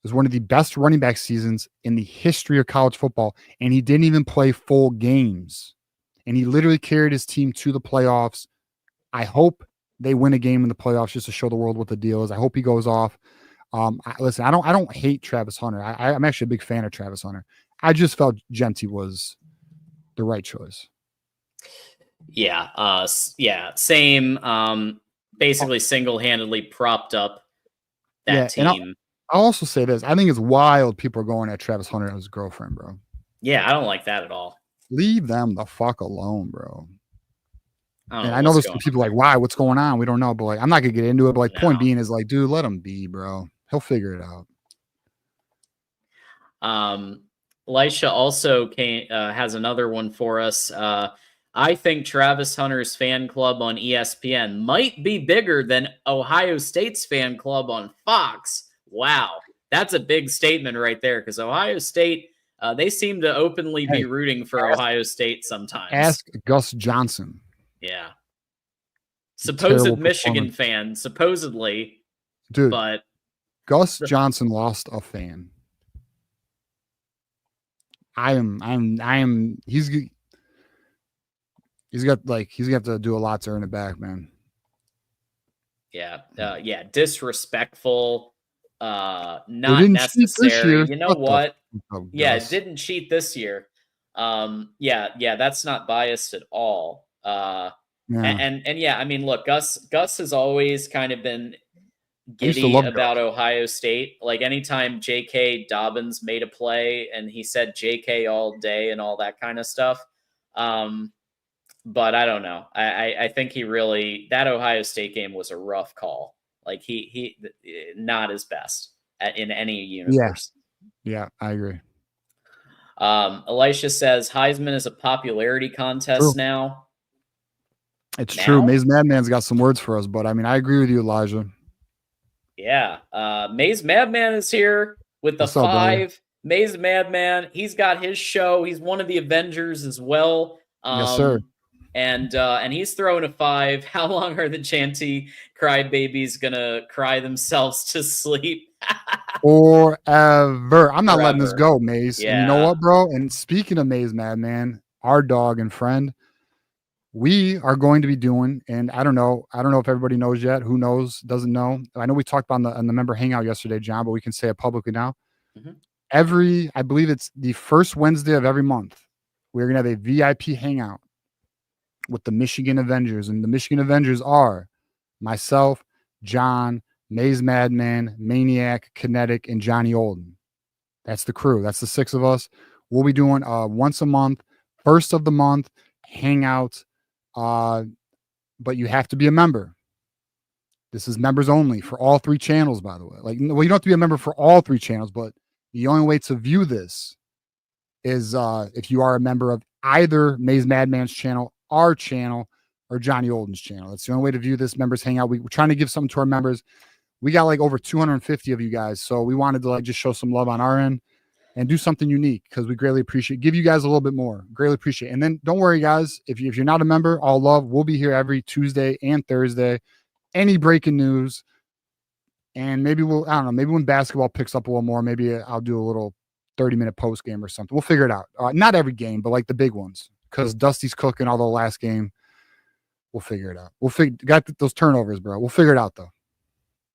was one of the best running back seasons in the history of college football, and he didn't even play full games. And he literally carried his team to the playoffs. I hope they win a game in the playoffs just to show the world what the deal is. I hope he goes off. Listen, I don't hate Travis Hunter. I'm actually a big fan of Travis Hunter. I just felt Janty was the right choice. Yeah, same. Basically, single-handedly propped up that team. I'll also say this. I think it's wild people are going at Travis Hunter and his girlfriend, bro. Yeah, I don't like that at all. Leave them the fuck alone, bro. I know there's some people like, why? What's going on? We don't know. But like, I'm not going to get into it. But like, point being is like, dude, let him be, bro. He'll figure it out. Elisha also has another one for us. I think Travis Hunter's fan club on ESPN might be bigger than Ohio State's fan club on Fox. Wow, that's a big statement right there, because Ohio State, they seem to openly be rooting for Ohio State sometimes. Ask Gus Johnson. Yeah. Supposed Michigan fan, supposedly. Dude, but Gus Johnson lost a fan. He's got to do a lot to earn it back, man. Yeah. Disrespectful. Not necessary. You know what? It didn't cheat this year. That's not biased at all. I mean, look, Gus has always kind of been giddy about Ohio State. Like anytime J.K. Dobbins made a play and he said J.K. all day and all that kind of stuff. But I don't know. I think that Ohio State game was a rough call. Like he not his best in any universe. Yeah, I agree. Elisha says Heisman is a popularity contest now. It's true. Maze Madman's got some words for us, but I mean, I agree with you, Elijah. Yeah. Maze Madman is here with the 5. Maze Madman. He's got his show. He's one of the Avengers as well. Yes, sir. And he's throwing a 5. How long are the Janty crybabies gonna cry themselves to sleep? Forever. I'm not letting this go, Maze. Yeah. And you know what, bro? And speaking of Maze Madman, our dog and friend, we are going to be doing, and I don't know if everybody knows yet. Who knows? Doesn't know. I know we talked on the member hangout yesterday, John, but we can say it publicly now. Mm-hmm. I believe it's the first Wednesday of every month, we're gonna have a VIP hangout with the Michigan Avengers, and the Michigan Avengers are myself, John, Maze Madman, Maniac, Kinetic, and Johnny Olden. That's the crew. That's the 6 of us. We'll be doing once a month, first of the month hangout. But you have to be a member. This is members only for all 3 channels, by the way. Like, well, you don't have to be a member for all 3 channels, but the only way to view this is if you are a member of either Maze Madman's channel, our channel, or Johnny Olden's channel. That's the only way to view this members hangout. We're trying to give something to our members. We got like over 250 of you guys, so we wanted to like just show some love on our end. and do something unique because we greatly appreciate. Give you guys a little bit more. Greatly appreciate. And then don't worry, guys. If you're not a member, all love. We'll be here every Tuesday and Thursday. Any breaking news, and maybe I don't know. Maybe when basketball picks up a little more, maybe I'll do a little 30-minute post game or something. We'll figure it out. Not every game, but like the big ones, because Dusty's cooking. Although last game, we'll figure it out. Got those turnovers, bro. We'll figure it out though.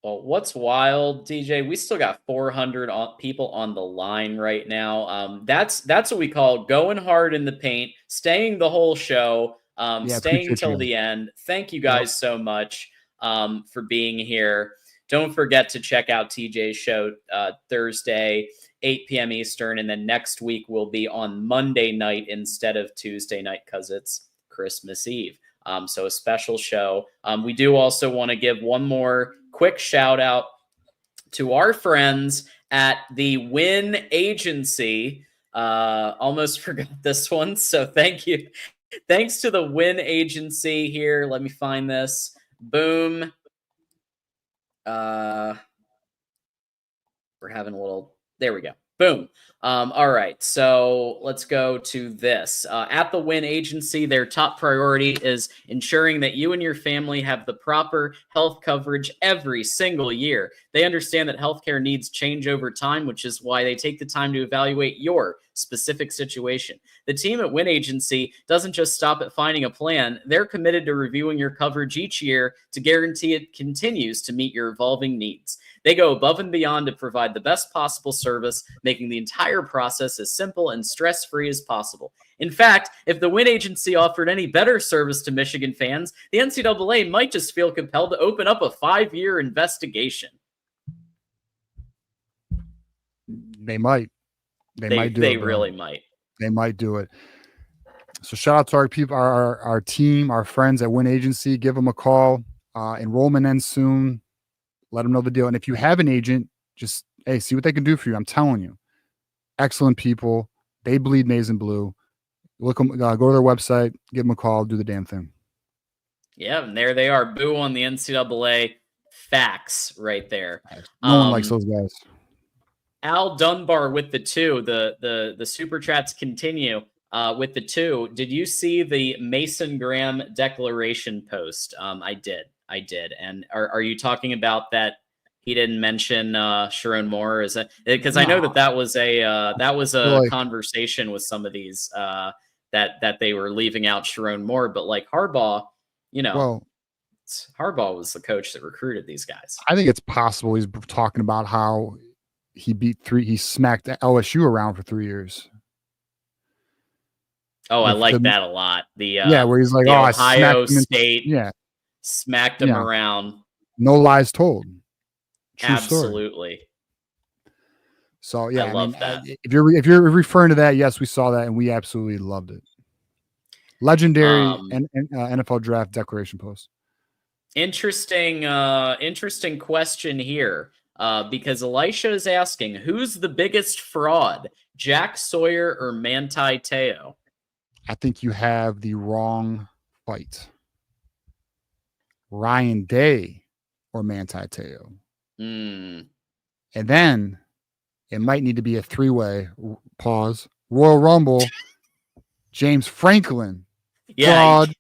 Well, what's wild, DJ? We still got 400 people on the line right now. That's what we call going hard in the paint, staying the whole show, staying till the end. Thank you guys so much for being here. Don't forget to check out TJ's show Thursday, 8 p.m. Eastern, and then next week will be on Monday night instead of Tuesday night because it's Christmas Eve. So a special show. We do also want to give one more quick shout out to our friends at the Win Agency. Almost forgot this one. So thank you. Thanks to the Win Agency here. Let me find this. Boom. We're having a little, there we go. Boom. All right, so let's go to this. At the Win Agency, their top priority is ensuring that you and your family have the proper health coverage every single year. They understand that healthcare needs change over time, which is why they take the time to evaluate your specific situation. The team at Win Agency doesn't just stop at finding a plan. They're committed to reviewing your coverage each year to guarantee it continues to meet your evolving needs. They go above and beyond to provide the best possible service, making the entire process as simple and stress-free as possible. In fact, if the Win Agency offered any better service to Michigan fans, the NCAA might just feel compelled to open up a 5-year investigation. They might. They might do it. They really might. They might do it. So shout out to our people, our team, our friends at Win Agency. Give them a call. Enrollment ends soon. Let them know the deal. And if you have an agent, just, hey, see what they can do for you. I'm telling you. Excellent people. They bleed maize and blue. Look them, go to their website, give them a call, do the damn thing. Yeah, and there they are. Boo on the NCAA. Facts right there. No one likes those guys. Al Dunbar with the 2. The super chats continue with the 2. Did you see the Mason Graham declaration post? I did. And are you talking about that he didn't mention Sharon Moore? Is it because I know that was a conversation with some of these that they were leaving out Sharon Moore, but like Harbaugh, Harbaugh was the coach that recruited these guys. I think it's possible he's talking about how he smacked LSU around for 3 years. Oh, I like that a lot. Where he's like, Ohio State, smacked him around. No lies told. True Absolutely. Story. So yeah, I love that. If you're referring to that, yes, we saw that and we absolutely loved it. Legendary NFL draft declaration post. Interesting question here. Because Elisha is asking, who's the biggest fraud, Jack Sawyer or Manti Te'o? I think you have the wrong fight. Ryan Day or Manti Te'o. And then it might need to be a 3-way pause. Royal Rumble, James Franklin. Fraud.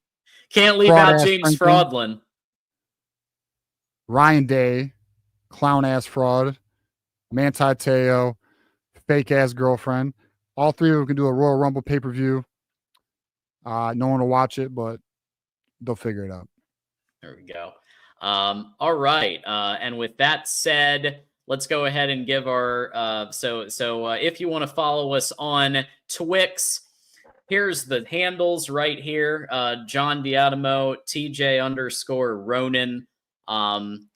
Can't leave out James Fraudlin. Ryan Day, clown ass fraud. Manti Te'o, fake ass girlfriend. All three of them can do a Royal Rumble pay-per-view. No one will watch it, but they'll figure it out. There we go. All right. And with that said, let's go ahead and give our so if you want to follow us on Twix, here's the handles right here. John Diadamo, TJ_Ronin.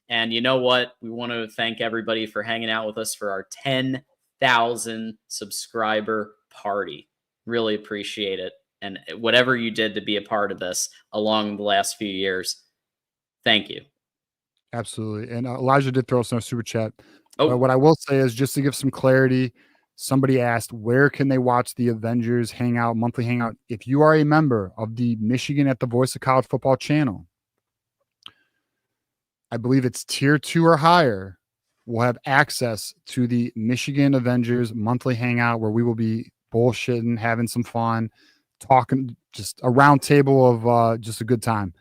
And you know what? We want to thank everybody for hanging out with us for our 10,000 subscriber party. Really appreciate it. And whatever you did to be a part of this along the last few years, thank you. Absolutely. And Elijah did throw us in a super chat. What I will say is, just to give some clarity, somebody asked, where can they watch the Avengers Hangout, monthly hangout? If you are a member of the Michigan at the Voice of College Football channel, I believe it's tier 2 or higher. will have access to the Michigan Avengers monthly hangout where we will be bullshitting, having some fun, talking, just a round table of just a good time.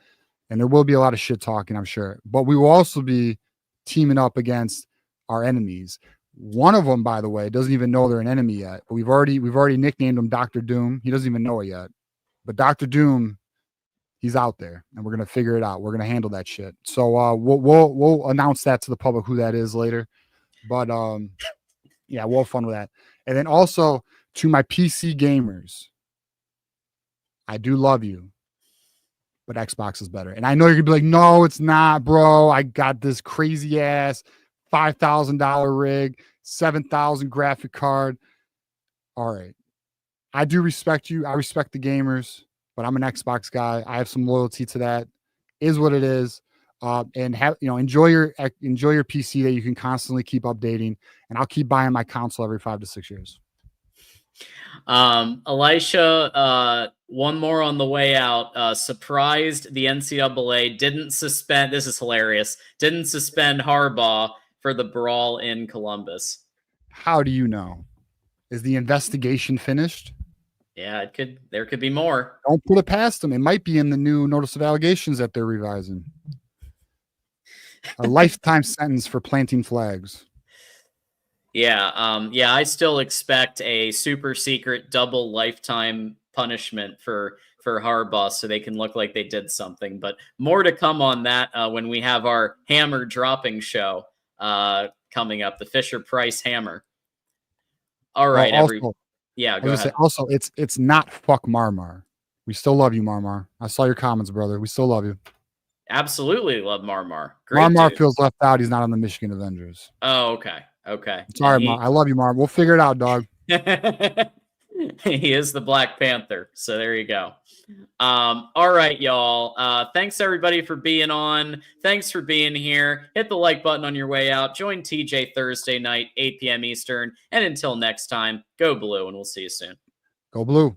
And there will be a lot of shit talking, I'm sure. But we will also be teaming up against our enemies. One of them, by the way, doesn't even know they're an enemy yet. But we've already nicknamed him Dr. Doom. He doesn't even know it yet. But Dr. Doom, he's out there, and we're gonna figure it out. We're gonna handle that shit. So we'll announce that to the public who that is later. But yeah, we'll have fun with that. And then also to my PC gamers, I do love you, but Xbox is better. And I know you're gonna be like, no, it's not, bro. I got this crazy ass $5,000 rig, 7,000 graphic card. All right. I do respect you. I respect the gamers, but I'm an Xbox guy. I have some loyalty to that. Is what it is. And have, enjoy your PC that you can constantly keep updating. And I'll keep buying my console every 5 to 6 years. Elisha, one more on the way out. Surprised the NCAA didn't suspend. This is hilarious. Didn't suspend Harbaugh for the brawl in Columbus. How do you know? Is the investigation finished? Yeah, there could be more. Don't put it past them. It might be in the new notice of allegations that they're revising. A lifetime sentence for planting flags. Yeah, I still expect a super secret double lifetime punishment for Harbaugh so they can look like they did something. But more to come on that when we have our hammer dropping show coming up, the Fisher-Price hammer. All right, yeah, go ahead. Also, it's not fuck Marmar. We still love you, Marmar. I saw your comments, brother. We still love you. Absolutely love Marmar. Great Marmar dude. feels left out. He's not on the Michigan Avengers. Oh, okay. Sorry, Mar. I love you, Mar. We'll figure it out, dog. He is the Black Panther. So there you go. All right, y'all. Thanks everybody for being on. Thanks for being here. Hit the like button on your way out. Join TJ Thursday night, 8 p.m. Eastern. And until next time, go blue, and we'll see you soon. Go blue.